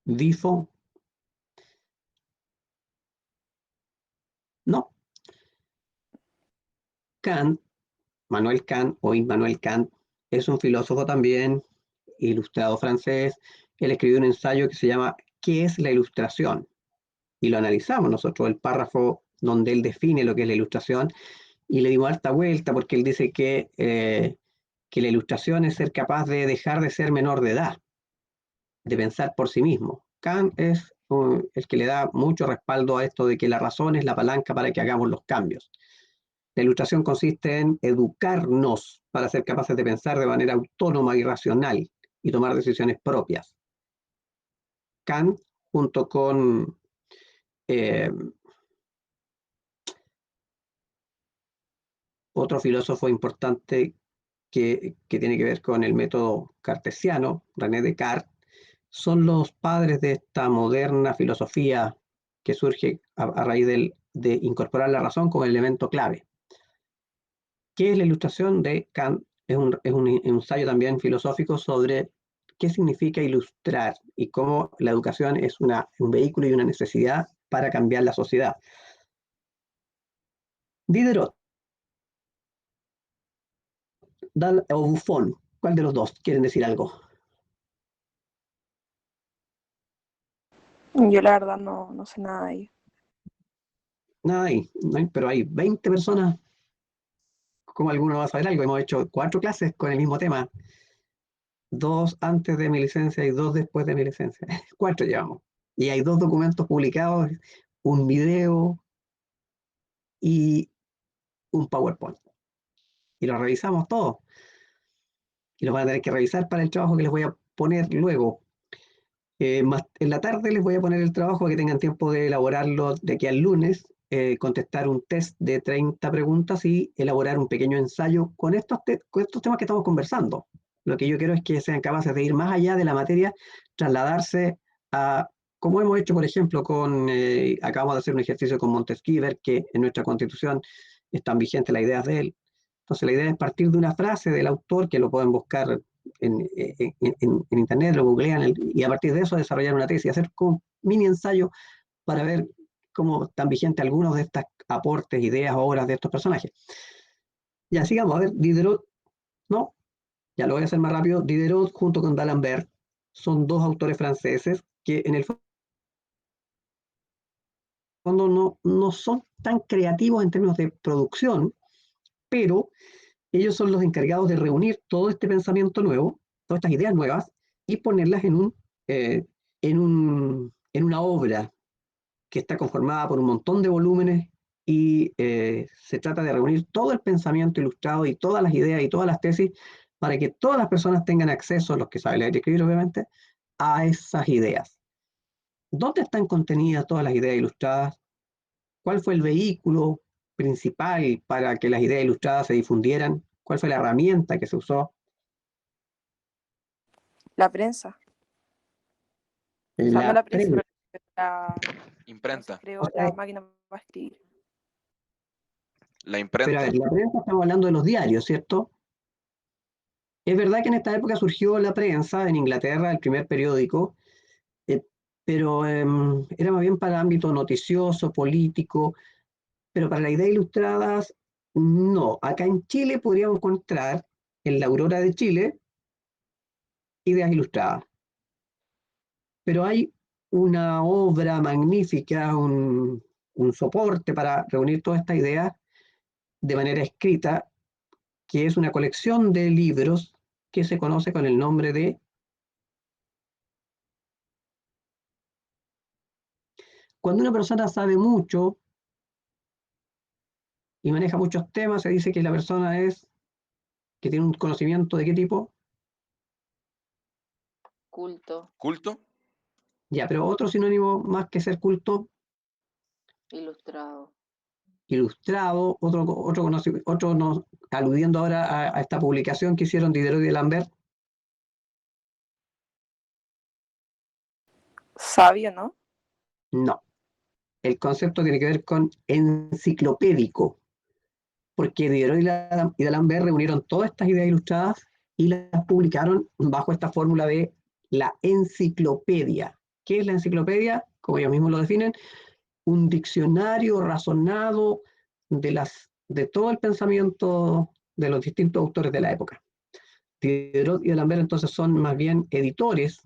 Difo. No. Kant, Manuel Kant o Immanuel Kant, es un filósofo también, ilustrado francés. Él escribió un ensayo que se llama ¿Qué es la ilustración? Y lo analizamos nosotros, el párrafo donde él define lo que es la ilustración, y le dimos harta vuelta porque él dice que la ilustración es ser capaz de dejar de ser menor de edad, de pensar por sí mismo. Kant es el que le da mucho respaldo a esto de que la razón es la palanca para que hagamos los cambios. La ilustración consiste en educarnos para ser capaces de pensar de manera autónoma y racional y tomar decisiones propias. Kant, junto con otro filósofo importante que tiene que ver con el método cartesiano, René Descartes, son los padres de esta moderna filosofía que surge a raíz de incorporar la razón como elemento clave. ¿Qué es la ilustración de Kant? Es un ensayo también filosófico sobre qué significa ilustrar y cómo la educación es un vehículo y una necesidad para cambiar la sociedad. Diderot o Buffon, ¿cuál de los dos quieren decir algo? Yo la verdad no sé nada de ello. No hay, pero hay 20 personas, como alguno va a saber algo. Hemos hecho 4 clases con el mismo tema, 2 antes de mi licencia y 2 después de mi licencia. 4 llevamos. Y hay 2 documentos publicados, un video y un PowerPoint. Y lo revisamos todo. Y lo van a tener que revisar para el trabajo que les voy a poner luego. Más en la tarde les voy a poner el trabajo para que tengan tiempo de elaborarlo de aquí al lunes, contestar un test de 30 preguntas y elaborar un pequeño ensayo con estos temas que estamos conversando. Lo que yo quiero es que sean capaces de ir más allá de la materia, trasladarse a, como hemos hecho, por ejemplo, acabamos de hacer un ejercicio con Montesquieu, que en nuestra Constitución están vigentes las ideas de él. Entonces la idea es partir de una frase del autor, que lo pueden buscar en internet, lo googlean, y a partir de eso desarrollar una tesis, hacer un mini ensayo para ver cómo están vigentes algunos de estos aportes, ideas, obras de estos personajes. Ya, sigamos, a ver, Diderot, no, ya lo voy a hacer más rápido. Diderot junto con D'Alembert son 2 autores franceses que en el fondo no son tan creativos en términos de producción, pero ellos son los encargados de reunir todo este pensamiento nuevo, todas estas ideas nuevas, y ponerlas en una obra que está conformada por un montón de volúmenes y se trata de reunir todo el pensamiento ilustrado y todas las ideas y todas las tesis para que todas las personas tengan acceso, los que saben leer y escribir obviamente, a esas ideas. ¿Dónde están contenidas todas las ideas ilustradas? ¿Cuál fue el vehículo principal para que las ideas ilustradas se difundieran? ¿Cuál fue la herramienta que se usó? La prensa. O sea, no La la prensa, prensa. pero la Imprenta. creó la máquina para escribir. La Pero a imprenta. ver, la prensa, estamos hablando de los diarios, ¿cierto? Es verdad que en esta época surgió la prensa en Inglaterra, el primer periódico, pero era más bien para el ámbito noticioso, político, pero para las ideas ilustradas, no. Acá en Chile podríamos encontrar en la Aurora de Chile ideas ilustradas. Pero hay una obra magnífica, un soporte para reunir todas estas ideas de manera escrita, que es una colección de libros que se conoce con el nombre de Cuando una persona sabe mucho y maneja muchos temas, se dice que la persona que tiene un conocimiento de qué tipo. Culto, ¿Culto? Ya, pero otro sinónimo más que ser culto, ilustrado. ilustrado, aludiendo ahora a esta publicación que hicieron Diderot y D'Alembert. Sabio, ¿no? No, el concepto tiene que ver con enciclopédico, porque Diderot y D'Alembert reunieron todas estas ideas ilustradas y las publicaron bajo esta fórmula de la enciclopedia. ¿Qué es la enciclopedia? Como ellos mismos lo definen, un diccionario razonado de todo el pensamiento de los distintos autores de la época. Diderot y D'Alembert entonces son más bien editores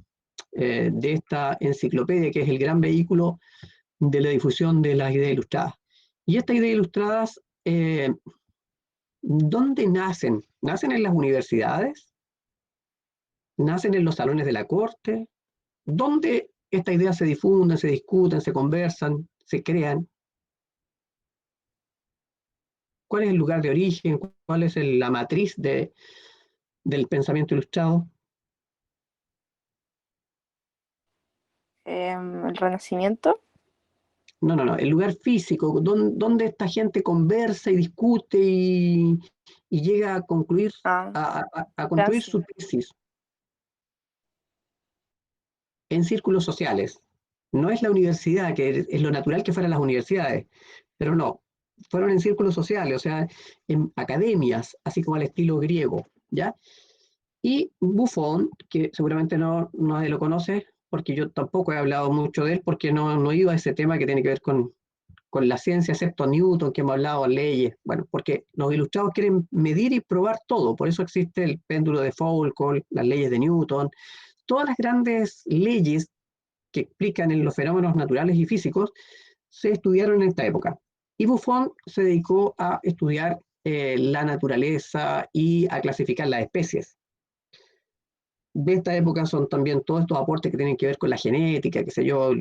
de esta enciclopedia, que es el gran vehículo de la difusión de las ideas ilustradas. Y estas ideas ilustradas, ¿dónde nacen? ¿Nacen en las universidades? ¿Nacen en los salones de la corte? ¿Dónde estas ideas se difunden, se discuten, se conversan, se crean? ¿Cuál es el lugar de origen? ¿Cuál es la matriz del pensamiento ilustrado? El Renacimiento. No, el lugar físico, donde esta gente conversa y discute y llega a concluir, a construir Francia. su tesis en círculos sociales. No es la universidad, que es lo natural que fueran las universidades, pero no, fueron en círculos sociales, o sea, en academias, así como al estilo griego, ¿ya? Y Buffon, que seguramente nadie lo conoce, porque yo tampoco he hablado mucho de él, porque no he ido a ese tema que tiene que ver con la ciencia, excepto Newton, que hemos hablado, leyes, bueno, porque los ilustrados quieren medir y probar todo, por eso existe el péndulo de Foucault, las leyes de Newton, todas las grandes leyes que explican en los fenómenos naturales y físicos se estudiaron en esta época. Y Buffon se dedicó a estudiar la naturaleza y a clasificar las especies. De esta época son también todos estos aportes que tienen que ver con la genética, qué sé yo,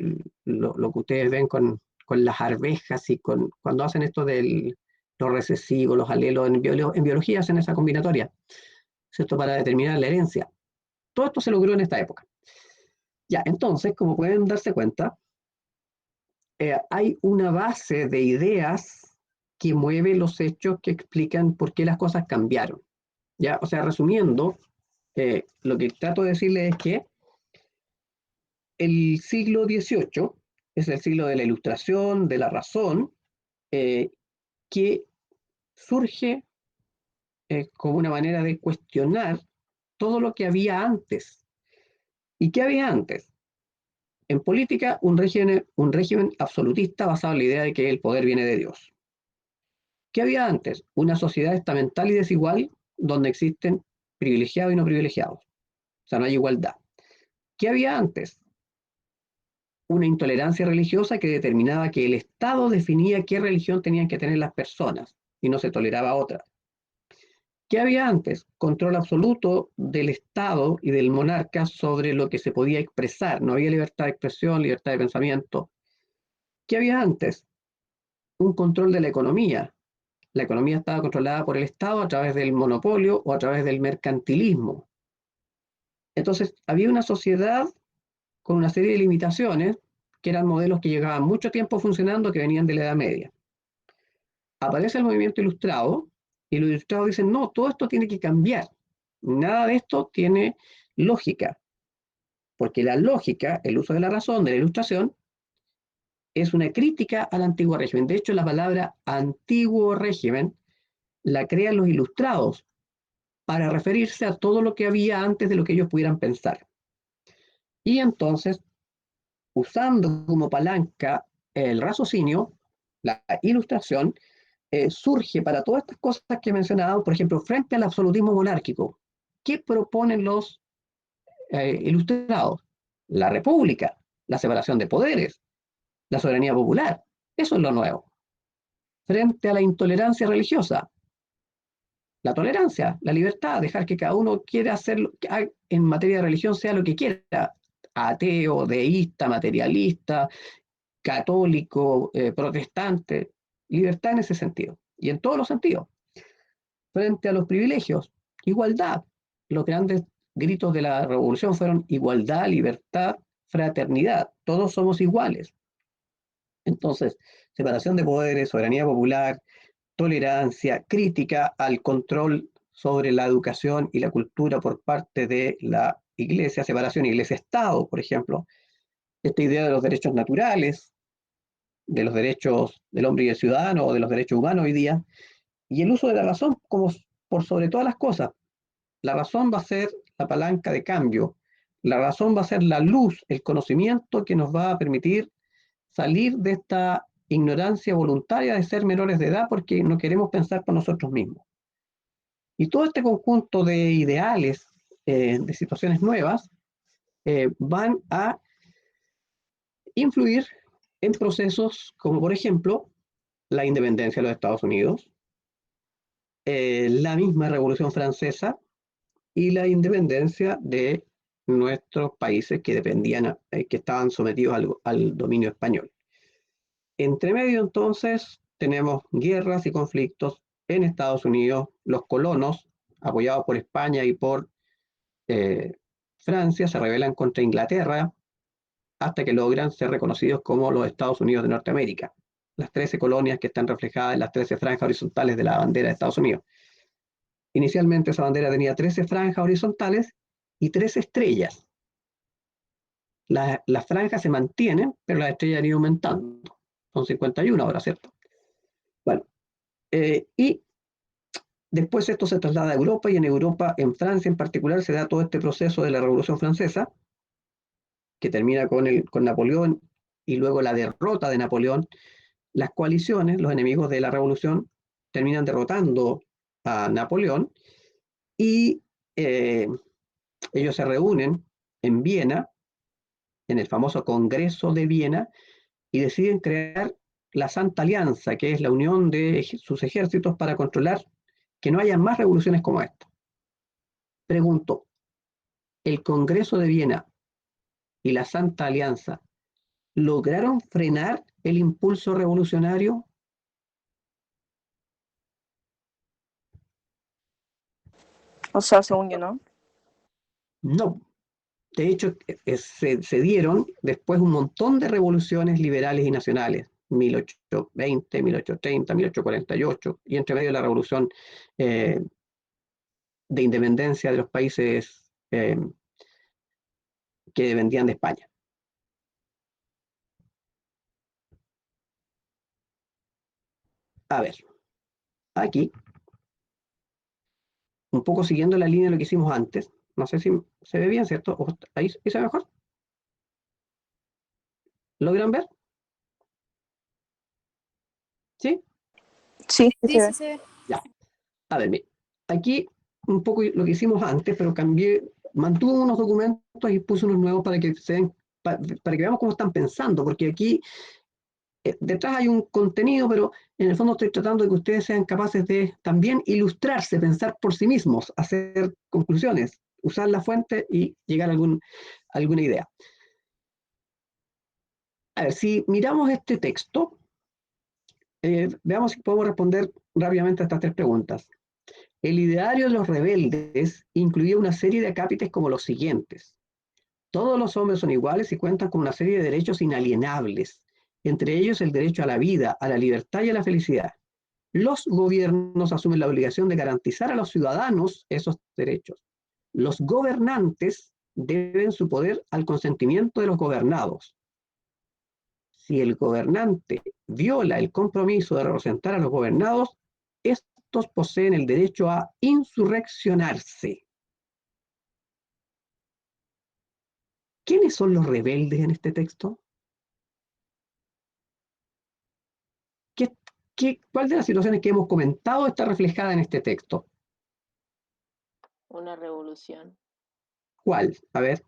lo que ustedes ven con las arvejas y cuando hacen esto de los recesivos, los alelos, en biología hacen esa combinatoria, ¿cierto? Para determinar la herencia. Todo esto se logró en esta época. Ya, entonces, como pueden darse cuenta, hay una base de ideas que mueve los hechos que explican por qué las cosas cambiaron. ¿Ya? O sea, resumiendo, lo que trato de decirles es que el siglo XVIII es el siglo de la Ilustración, de la razón, que surge como una manera de cuestionar todo lo que había antes. ¿Y qué había antes? En política, un régimen absolutista basado en la idea de que el poder viene de Dios. ¿Qué había antes? Una sociedad estamental y desigual donde existen privilegiados y no privilegiados. O sea, no hay igualdad. ¿Qué había antes? Una intolerancia religiosa que determinaba que el Estado definía qué religión tenían que tener las personas y no se toleraba otra. ¿Qué había antes? Control absoluto del Estado y del monarca sobre lo que se podía expresar. No había libertad de expresión, libertad de pensamiento. ¿Qué había antes? Un control de la economía. La economía estaba controlada por el Estado a través del monopolio o a través del mercantilismo. Entonces, había una sociedad con una serie de limitaciones que eran modelos que llevaban mucho tiempo funcionando, que venían de la Edad Media. Aparece el movimiento ilustrado y los ilustrados dicen, no, todo esto tiene que cambiar. Nada de esto tiene lógica, porque la lógica, el uso de la razón, de la ilustración, es una crítica al antiguo régimen. De hecho, la palabra antiguo régimen la crean los ilustrados para referirse a todo lo que había antes de lo que ellos pudieran pensar. Y entonces, usando como palanca el raciocinio, la ilustración, surge para todas estas cosas que he mencionado, por ejemplo, frente al absolutismo monárquico. ¿Qué proponen los ilustrados? La república, la separación de poderes, la soberanía popular. Eso es lo nuevo. Frente a la intolerancia religiosa, la tolerancia, la libertad, dejar que cada uno quiera hacer en materia de religión sea lo que quiera, ateo, deísta, materialista, católico, protestante, libertad en ese sentido, y en todos los sentidos. Frente a los privilegios, igualdad. Los grandes gritos de la revolución fueron igualdad, libertad, fraternidad. Todos somos iguales. Entonces, separación de poderes, soberanía popular, tolerancia, crítica al control sobre la educación y la cultura por parte de la Iglesia, separación Iglesia-Estado, por ejemplo, esta idea de los derechos naturales, de los derechos del hombre y del ciudadano, o de los derechos humanos hoy día, y el uso de la razón como por sobre todas las cosas. La razón va a ser la palanca de cambio, la razón va a ser la luz, el conocimiento que nos va a permitir salir de esta ignorancia voluntaria de ser menores de edad porque no queremos pensar por nosotros mismos. Y todo este conjunto de ideales, de situaciones nuevas, van a influir en procesos como, por ejemplo, la independencia de los Estados Unidos, la misma Revolución Francesa y la independencia de nuestros países que dependían, que estaban sometidos al dominio español. Entre medio, entonces, tenemos guerras y conflictos en Estados Unidos. Los colonos, apoyados por España y por Francia, se rebelan contra Inglaterra hasta que logran ser reconocidos como los Estados Unidos de Norteamérica. Las 13 colonias que están reflejadas en las 13 franjas horizontales de la bandera de Estados Unidos. Inicialmente esa bandera tenía 13 franjas horizontales y 13 estrellas. Las franjas se mantienen, pero las estrellas han ido aumentando. Son 51 ahora, ¿cierto? Bueno, y después esto se traslada a Europa, y en Europa, en Francia en particular, se da todo este proceso de la Revolución Francesa, que termina con Napoleón, y luego la derrota de Napoleón. Las coaliciones, los enemigos de la Revolución, terminan derrotando a Napoleón, y ellos se reúnen en Viena, en el famoso Congreso de Viena, y deciden crear la Santa Alianza, que es la unión de sus ejércitos para controlar que no haya más revoluciones como esta. Pregunto, ¿el Congreso de Viena y la Santa Alianza lograron frenar el impulso revolucionario? O sea, según yo, ¿no? No. De hecho, se dieron después un montón de revoluciones liberales y nacionales, 1820, 1830, 1848, y entre medio la revolución de independencia de los países que dependían de España. A ver, aquí, un poco siguiendo la línea de lo que hicimos antes, no sé si se ve bien, ¿cierto? ¿Ahí se ve mejor? ¿Logran ver? ¿Sí? Sí, sí, Sí, se ve. sí se ve. Ya. A ver, mire, aquí un poco lo que hicimos antes, pero mantuve unos documentos y puse unos nuevos para que para que veamos cómo están pensando, porque aquí detrás hay un contenido, pero en el fondo estoy tratando de que ustedes sean capaces de también ilustrarse, pensar por sí mismos, hacer conclusiones, usar la fuente y llegar a alguna idea. A ver, si miramos este texto, veamos si podemos responder rápidamente a estas tres preguntas. El ideario de los rebeldes incluía una serie de acápites como los siguientes. Todos los hombres son iguales y cuentan con una serie de derechos inalienables, entre ellos el derecho a la vida, a la libertad y a la felicidad. Los gobiernos asumen la obligación de garantizar a los ciudadanos esos derechos. Los gobernantes deben su poder al consentimiento de los gobernados. Si el gobernante viola el compromiso de representar a los gobernados, estos poseen el derecho a insurreccionarse. ¿Quiénes son los rebeldes en este texto? ¿Cuál de las situaciones que hemos comentado está reflejada en este texto? Una revolución. ¿Cuál? A ver,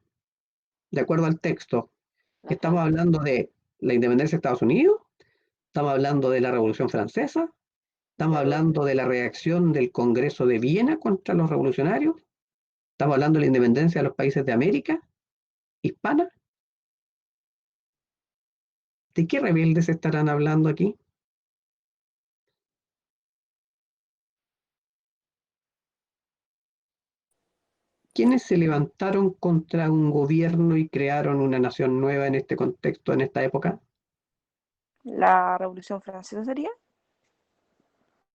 de acuerdo al texto, ¿estamos hablando de la independencia de Estados Unidos? ¿Estamos hablando de la Revolución Francesa? ¿Estamos hablando de la reacción del Congreso de Viena contra los revolucionarios? ¿Estamos hablando de la independencia de los países de América hispana? ¿De qué rebeldes estarán hablando aquí? ¿Quiénes se levantaron contra un gobierno y crearon una nación nueva en este contexto, en esta época? ¿La Revolución Francesa sería?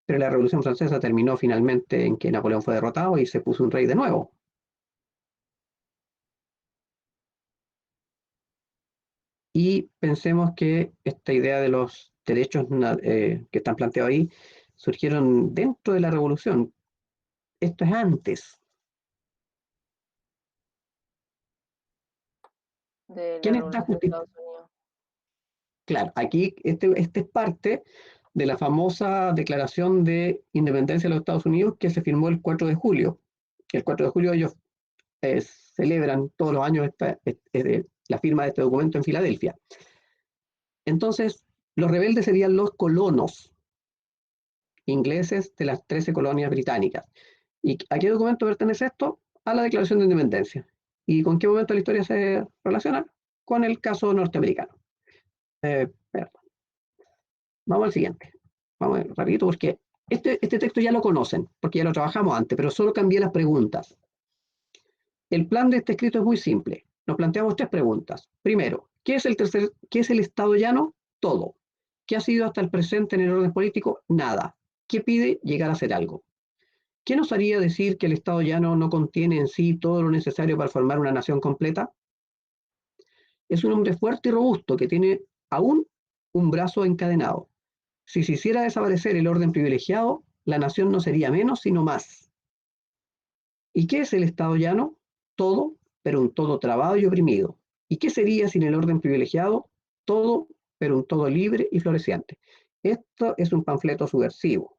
Pero la Revolución Francesa terminó finalmente en que Napoleón fue derrotado y se puso un rey de nuevo. Y pensemos que esta idea de los derechos que están planteados ahí surgieron dentro de la Revolución. Esto es antes. De la ¿Quién está Revolución de Estados Unidos. Claro, aquí este es parte de la famosa Declaración de Independencia de los Estados Unidos que se firmó el 4 de julio. El 4 de julio ellos celebran todos los años la firma de este documento en Filadelfia. Entonces, los rebeldes serían los colonos ingleses de las 13 colonias británicas. ¿Y a qué documento pertenece esto? A la Declaración de Independencia. ¿Y con qué momento de la historia se relaciona? Con el caso norteamericano. Vamos al siguiente. Vamos rapidito porque este texto ya lo conocen, porque ya lo trabajamos antes, pero solo cambié las preguntas. El plan de este escrito es muy simple. Nos planteamos 3 preguntas. Primero, ¿qué es el Estado llano? Todo. ¿Qué ha sido hasta el presente en el orden político? Nada. ¿Qué pide? Llegar a hacer algo. ¿Qué nos haría decir que el Estado llano no contiene en sí todo lo necesario para formar una nación completa? Es un hombre fuerte y robusto que tiene aún un brazo encadenado. Si se hiciera desaparecer el orden privilegiado, la nación no sería menos, sino más. ¿Y qué es el Estado llano? Todo, pero un todo trabado y oprimido. ¿Y qué sería sin el orden privilegiado? Todo, pero un todo libre y floreciente. Esto es un panfleto subversivo.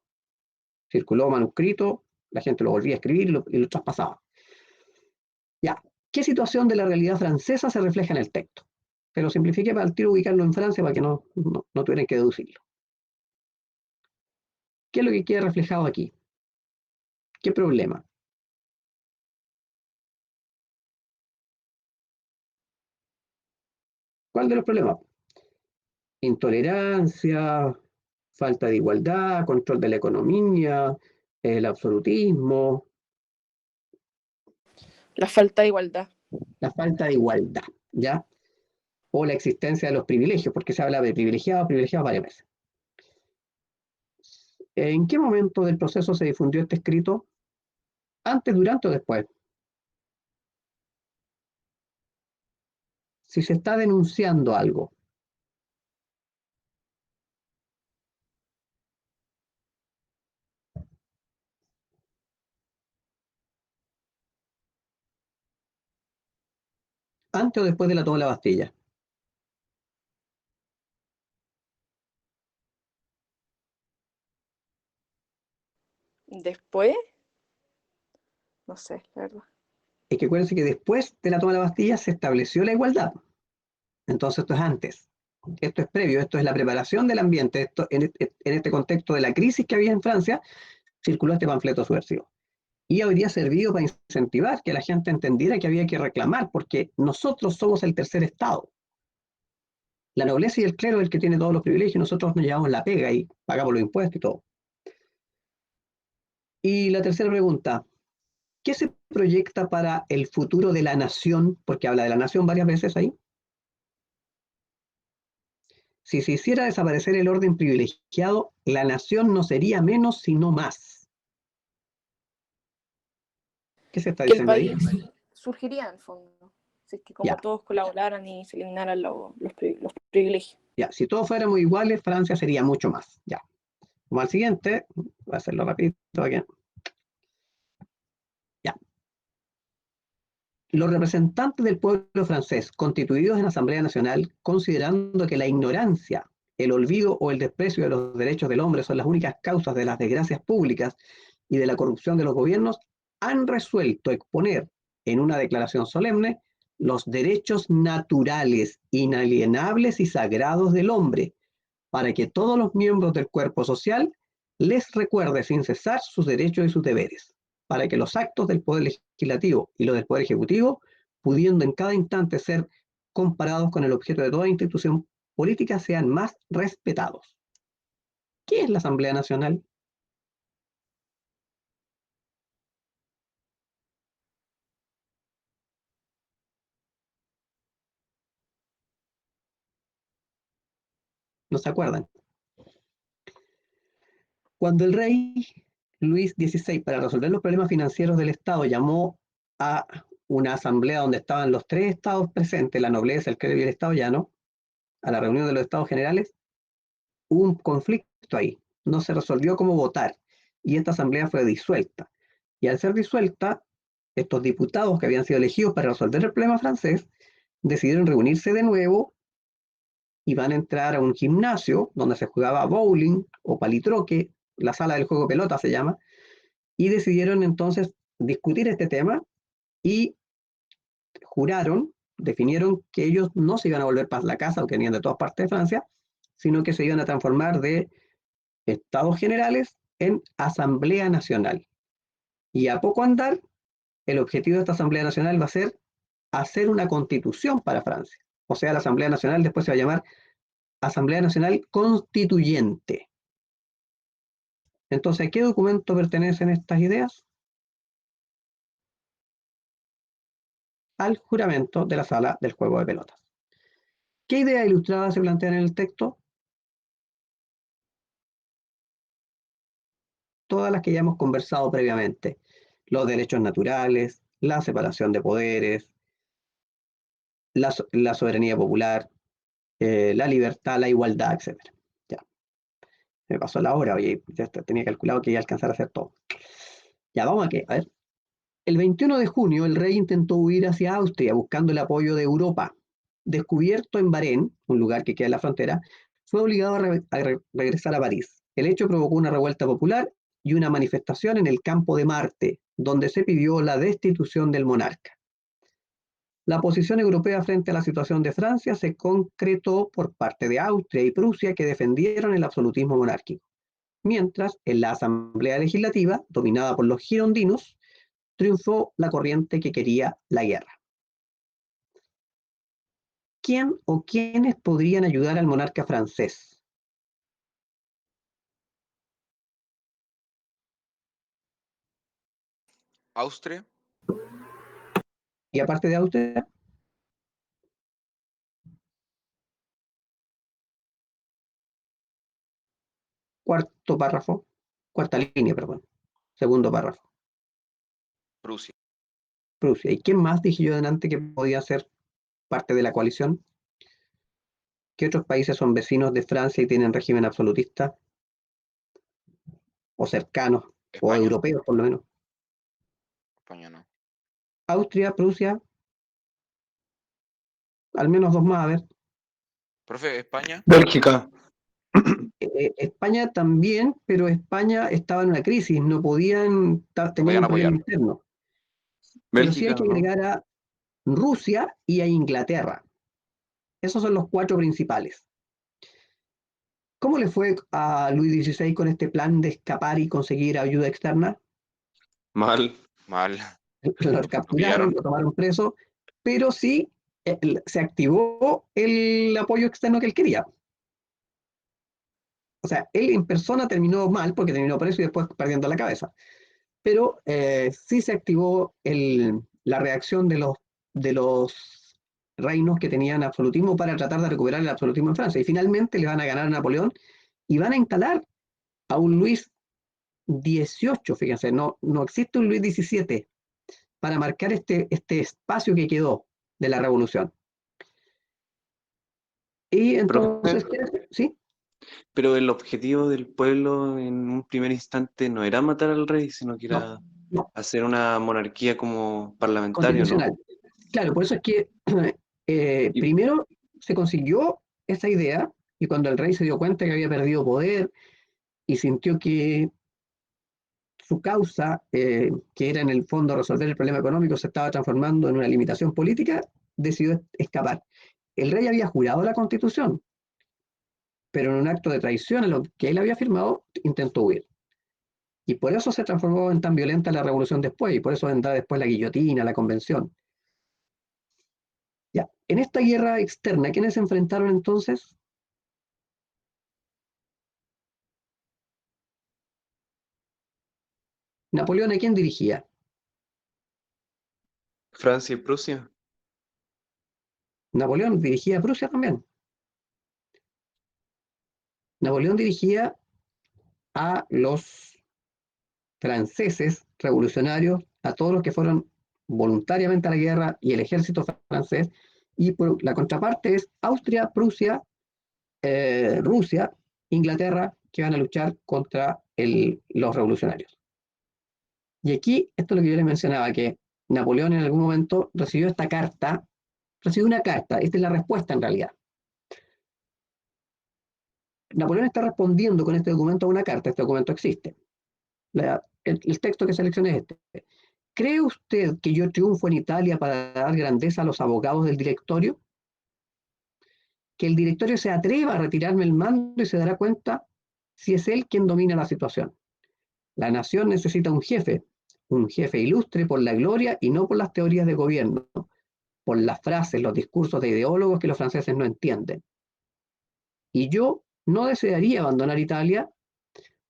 Circuló manuscrito, la gente lo volvía a escribir y lo traspasaba. Ya, ¿qué situación de la realidad francesa se refleja en el texto? Pero lo simplifiqué para el tiro ubicarlo en Francia para que no tuvieran que deducirlo. ¿Qué es lo que queda reflejado aquí? ¿Qué problema? ¿Cuál de los problemas? Intolerancia, falta de igualdad, control de la economía, el absolutismo, La falta de igualdad. la falta de igualdad, ¿ya? O la existencia de los privilegios, porque se habla de privilegiados varias veces. ¿En qué momento del proceso se difundió este escrito? ¿Antes, durante o después? Si se está denunciando algo. ¿Antes o después de la toma de la Bastilla? ¿Después? No sé, la verdad. Es que acuérdense que después de la toma de la Bastilla se estableció la igualdad. Entonces esto es antes. Esto es previo, esto es la preparación del ambiente. Esto, en este contexto de la crisis que había en Francia, circuló este panfleto subversivo. Y habría servido para incentivar que la gente entendiera que había que reclamar, porque nosotros somos el tercer Estado. La nobleza y el clero es el que tiene todos los privilegios, nosotros nos llevamos la pega y pagamos los impuestos y todo. Y la tercera pregunta, ¿qué se proyecta para el futuro de la nación? Porque habla de la nación varias veces ahí. Si se hiciera desaparecer el orden privilegiado, la nación no sería menos, sino más. ¿Qué se está Que el diciendo ahí? país surgiría en el fondo. Si es que como Ya. todos colaboraran y se eliminaran los privilegios. Ya, si todos fuéramos iguales, Francia sería mucho más. Ya. Como al siguiente, voy a hacerlo rapidito aquí. Ya. Los representantes del pueblo francés, constituidos en Asamblea Nacional, considerando que la ignorancia, el olvido o el desprecio de los derechos del hombre son las únicas causas de las desgracias públicas y de la corrupción de los gobiernos, han resuelto exponer en una declaración solemne los derechos naturales, inalienables y sagrados del hombre, para que todos los miembros del cuerpo social les recuerde sin cesar sus derechos y sus deberes, para que los actos del Poder Legislativo y los del Poder Ejecutivo, pudiendo en cada instante ser comparados con el objeto de toda institución políticas sean más respetados. ¿Qué es la Asamblea Nacional? ¿No se acuerdan? Cuando el rey Luis XVI, para resolver los problemas financieros del Estado, llamó a una asamblea donde estaban los 3 estados presentes, la nobleza, el clero y el estado llano, a la reunión de los estados generales, hubo un conflicto ahí. No se resolvió cómo votar y esta asamblea fue disuelta. Y al ser disuelta, estos diputados que habían sido elegidos para resolver el problema francés decidieron reunirse de nuevo y van a entrar a un gimnasio donde se jugaba bowling o palitroque, la sala del juego de pelota se llama, y decidieron entonces discutir este tema y juraron, definieron que ellos no se iban a volver para la casa, aunque venían de todas partes de Francia, sino que se iban a transformar de estados generales en Asamblea Nacional. Y a poco andar, el objetivo de esta Asamblea Nacional va a ser hacer una constitución para Francia. O sea, la Asamblea Nacional después se va a llamar Asamblea Nacional Constituyente. Entonces, ¿a qué documento pertenecen estas ideas? Al juramento de la sala del juego de pelotas. ¿Qué ideas ilustradas se plantean en el texto? Todas las que ya hemos conversado previamente. Los derechos naturales, la separación de poderes, la soberanía popular, la libertad, la igualdad, etc. Ya. Me pasó la hora, oye, ya tenía calculado que iba a alcanzar a hacer todo. Ya, vamos a qué, a ver. El 21 de junio, el rey intentó huir hacia Austria buscando el apoyo de Europa. Descubierto en Varennes, un lugar que queda en la frontera, fue obligado a regresar a París. El hecho provocó una revuelta popular y una manifestación en el campo de Marte, donde se pidió la destitución del monarca. La posición europea frente a la situación de Francia se concretó por parte de Austria y Prusia, que defendieron el absolutismo monárquico. Mientras, en la Asamblea Legislativa, dominada por los girondinos, triunfó la corriente que quería la guerra. ¿Quién o quiénes podrían ayudar al monarca francés? Austria. Y aparte de Austria, cuarta línea, perdón, segundo párrafo. Prusia. Prusia. ¿Y quién más dije yo delante que podía ser parte de la coalición? ¿Qué otros países son vecinos de Francia y tienen régimen absolutista? O cercanos, o España. europeos por lo menos. España no. Austria, Prusia, al menos 2 más, a ver. Profe, España. Bélgica. España también, pero España estaba en una crisis, no podían, tenían podían un problema apoyar. interno. Pero sí hay Bélgica, que ¿no? agregar a Rusia y a Inglaterra. Esos son los 4 principales. ¿Cómo le fue a Luis XVI con este plan de escapar y conseguir ayuda externa? Mal. Mal. Lo capturaron, lo tomaron preso, pero sí se activó el apoyo externo que él quería. O sea, él en persona terminó mal porque terminó preso y después perdiendo la cabeza. Pero sí se activó la reacción de los reinos que tenían absolutismo para tratar de recuperar el absolutismo en Francia. Y finalmente le van a ganar a Napoleón y van a instalar a un Luis XVIII, fíjense, no existe un Luis XVII para marcar este espacio que quedó de la revolución. Y entonces, ¿sí? Pero el objetivo del pueblo en un primer instante no era matar al rey, sino que era No, hacer una monarquía como parlamentaria, ¿no? constitucional. Claro, por eso es que Y- primero se consiguió esa idea y cuando el rey se dio cuenta que había perdido poder y sintió que su causa, que era en el fondo resolver el problema económico, se estaba transformando en una limitación política, decidió escapar. El rey había jurado la constitución, pero en un acto de traición a lo que él había firmado, intentó huir. Y por eso se transformó en tan violenta la revolución después, y por eso vendrá después la guillotina, la convención. Ya. En esta guerra externa, ¿quiénes se enfrentaron entonces? ¿Napoleón a quién dirigía? Francia y Prusia. Napoleón dirigía a Prusia también. Napoleón dirigía a los franceses revolucionarios, a todos los que fueron voluntariamente a la guerra y el ejército francés, y por la contraparte es Austria, Prusia, Rusia, Inglaterra, que van a luchar contra los revolucionarios. Y aquí, esto es lo que yo les mencionaba, que Napoleón en algún momento recibió esta carta, recibió una carta, esta es la respuesta en realidad. Napoleón está respondiendo con este documento a una carta, este documento existe. El texto que seleccioné es este. ¿Cree usted que yo triunfo en Italia para dar grandeza a los abogados del directorio? Que el directorio se atreva a retirarme el mando y se dará cuenta si es él quien domina la situación. La nación necesita un jefe ilustre por la gloria y no por las teorías de gobierno, por las frases, los discursos de ideólogos que los franceses no entienden. Y yo no desearía abandonar Italia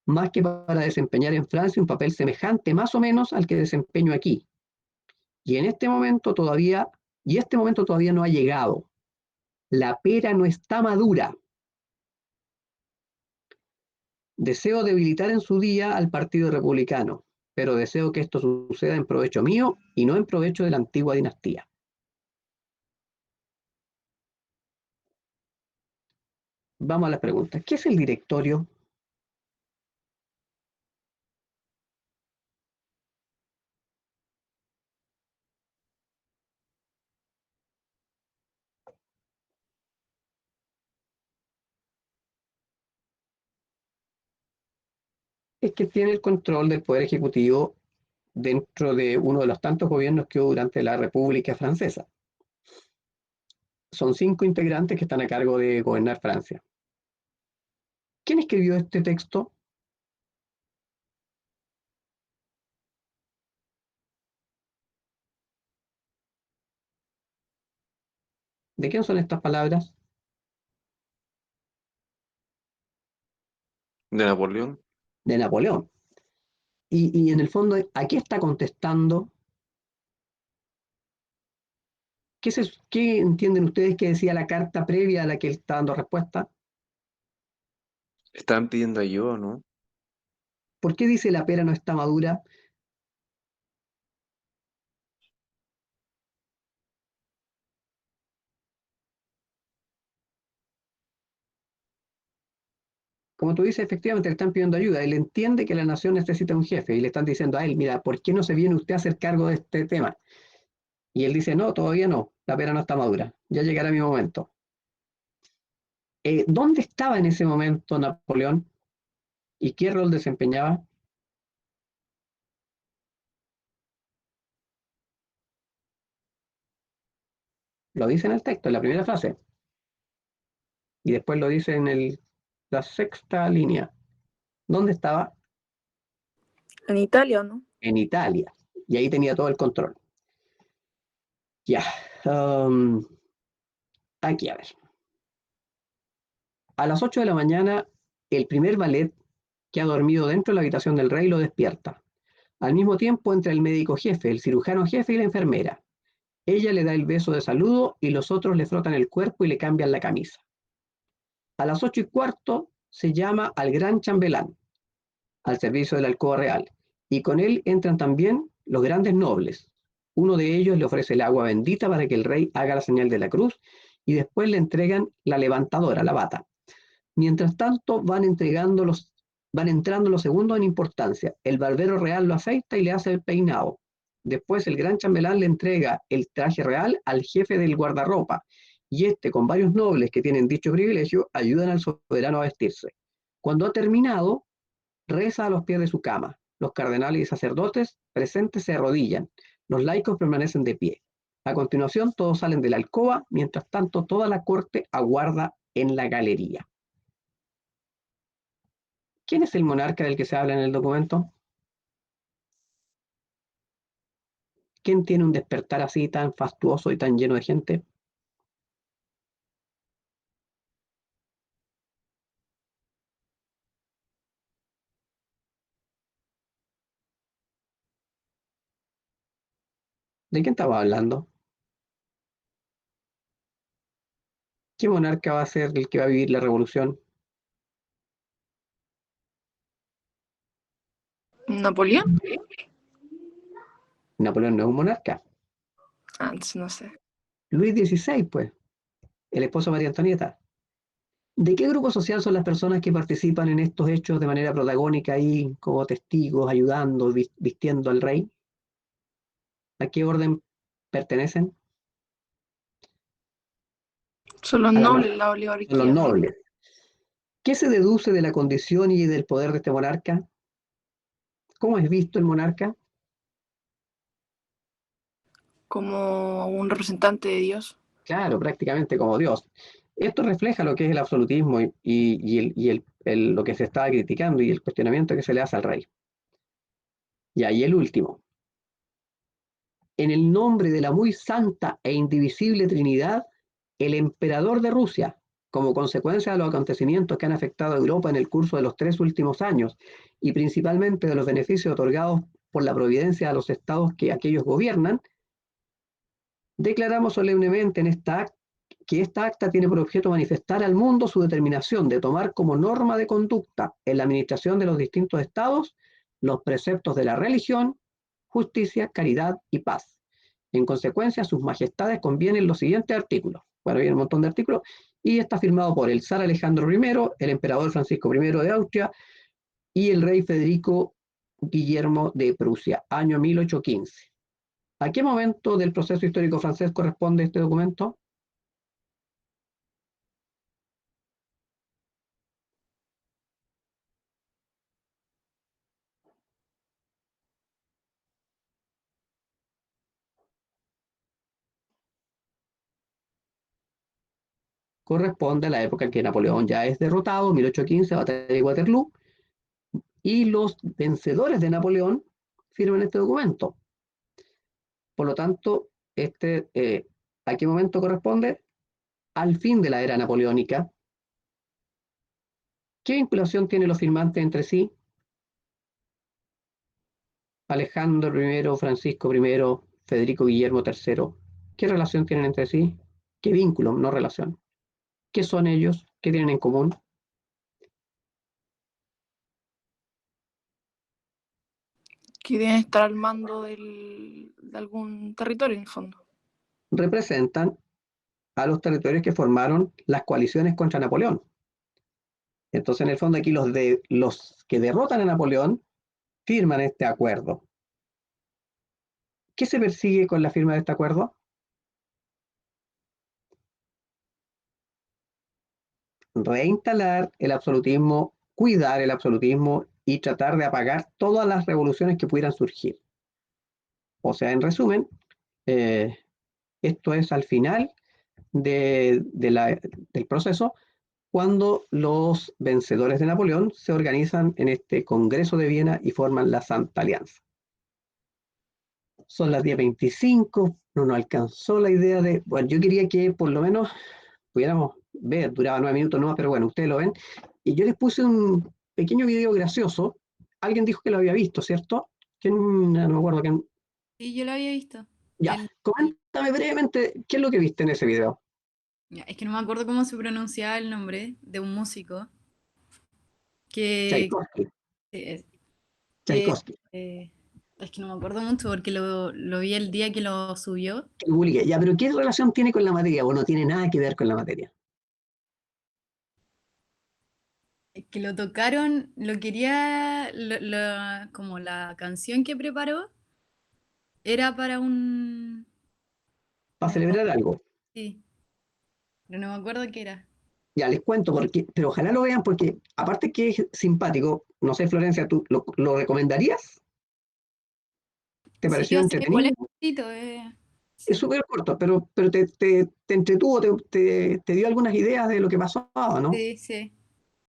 más que para desempeñar en Francia un papel semejante más o menos al que desempeño aquí. Y este momento todavía no ha llegado. La pera no está madura. Deseo debilitar en su día al Partido Republicano, pero deseo que esto suceda en provecho mío y no en provecho de la antigua dinastía. Vamos a las preguntas. ¿Qué es el directorio? Es que tiene el control del Poder Ejecutivo dentro de uno de los tantos gobiernos que hubo durante la República Francesa. Son 5 integrantes que están a cargo de gobernar Francia. ¿Quién escribió este texto? ¿De quién son estas palabras? De Napoleón. De Napoleón. Y en el fondo, ¿a qué está contestando? ¿Qué entienden ustedes que decía la carta previa a la que él está dando respuesta? Estaban pidiendo ayuda, ¿no? ¿Por qué dice la pera no está madura? Como tú dices, efectivamente le están pidiendo ayuda. Él entiende que la nación necesita un jefe y le están diciendo a él, mira, ¿por qué no se viene usted a hacer cargo de este tema? Y él dice, no, todavía no, la pera no está madura, ya llegará mi momento. ¿Dónde estaba en ese momento Napoleón? ¿Y qué rol desempeñaba? Lo dice en el texto, en la primera frase. Y después lo dice en la sexta línea. ¿Dónde estaba? En Italia, ¿no? En Italia. Y ahí tenía todo el control. Ya. Aquí, a ver. A las 8 de la mañana, el primer valet que ha dormido dentro de la habitación del rey lo despierta. Al mismo tiempo entra el médico jefe, el cirujano jefe y la enfermera. Ella le da el beso de saludo y los otros le frotan el cuerpo y le cambian la camisa. A las 8:15 se llama al gran chambelán, al servicio de la alcoba real, y con él entran también los grandes nobles. Uno de ellos le ofrece el agua bendita para que el rey haga la señal de la cruz y después le entregan la levantadora, la bata. Mientras tanto van entrando los segundos en importancia. El barbero real lo afeita y le hace el peinado. Después el gran chambelán le entrega el traje real al jefe del guardarropa y este, con varios nobles que tienen dicho privilegio, ayudan al soberano a vestirse. Cuando ha terminado, reza a los pies de su cama. Los cardenales y sacerdotes presentes se arrodillan. Los laicos permanecen de pie. A continuación, todos salen de la alcoba, mientras tanto toda la corte aguarda en la galería. ¿Quién es el monarca del que se habla en el documento? ¿Quién tiene un despertar así tan fastuoso y tan lleno de gente? ¿De quién estaba hablando? ¿Qué monarca va a ser el que va a vivir la revolución? ¿Napoleón? Napoleón no es un monarca. Antes, no sé. Luis XVI, pues, el esposo de María Antonieta. ¿De qué grupo social son las personas que participan en estos hechos de manera protagónica ahí, como testigos, ayudando, vistiendo al rey? ¿A qué orden pertenecen? Son los A la nobles, la son los oligarquía. nobles. ¿Qué se deduce de la condición y del poder de este monarca? ¿Cómo es visto el monarca? Como un representante de Dios. Claro, prácticamente como Dios. Esto refleja lo que es el absolutismo lo que se estaba criticando y el cuestionamiento que se le hace al rey. Y ahí el último. En el nombre de la muy santa e indivisible Trinidad, el emperador de Rusia, como consecuencia de los acontecimientos que han afectado a Europa en el curso de los 3 últimos años, y principalmente de los beneficios otorgados por la providencia a los estados que aquellos gobiernan, declaramos solemnemente que esta acta tiene por objeto manifestar al mundo su determinación de tomar como norma de conducta en la administración de los distintos estados los preceptos de la religión, justicia, caridad y paz. En consecuencia, sus majestades convienen los siguientes artículos. Bueno, hay un montón de artículos, y está firmado por el zar Alejandro I, el emperador Francisco I de Austria y el rey Federico Guillermo de Prusia, año 1815. ¿A qué momento del proceso histórico francés corresponde este documento? Corresponde a la época en que Napoleón ya es derrotado, 1815, batalla de Waterloo, y los vencedores de Napoleón firman este documento. Por lo tanto, ¿a qué momento corresponde? Al fin de la era napoleónica. ¿Qué vinculación tienen los firmantes entre sí? Alejandro I, Francisco I, Federico Guillermo III. ¿Qué relación tienen entre sí? ¿Qué vínculo, no relación? ¿Qué son ellos? ¿Qué tienen en común? Que deben estar al mando de algún territorio, en el fondo. Representan a los territorios que formaron las coaliciones contra Napoleón. Entonces, en el fondo, aquí los que derrotan a Napoleón firman este acuerdo. ¿Qué se persigue con la firma de este acuerdo? Reinstalar el absolutismo, cuidar el absolutismo y tratar de apagar todas las revoluciones que pudieran surgir. O sea, en resumen, esto es al final del proceso, cuando los vencedores de Napoleón se organizan en este Congreso de Viena y forman la Santa Alianza. Son las 10:25, no nos alcanzó la idea de... Bueno, yo quería que por lo menos pudiéramos ver, duraba 9 minutos nomás, pero bueno, ustedes lo ven. Y yo les puse un pequeño video gracioso. Alguien dijo que lo había visto, ¿cierto? ¿Quién? No me acuerdo quién. Sí, yo lo había visto. Ya, coméntame brevemente qué es lo que viste en ese video. Ya, es que no me acuerdo cómo se pronunciaba el nombre de un músico que, Tchaikovsky. que, que, Tchaikovsky. es que no me acuerdo mucho porque lo vi el día que lo subió. Ya, pero ¿qué relación tiene con la materia? Bueno, no tiene nada que ver con la materia. Que lo tocaron, lo quería, como la canción que preparó era para un... Para celebrar algo. Sí, pero no me acuerdo qué era. Ya les cuento, pero ojalá lo vean porque, aparte que es simpático, no sé, Florencia, ¿tú lo recomendarías? ¿Te Sí, pareció o sea, igual es entretenido? cortito, Es sí. súper corto, pero te entretuvo, te dio algunas ideas de lo que pasó, ¿no? Sí, sí.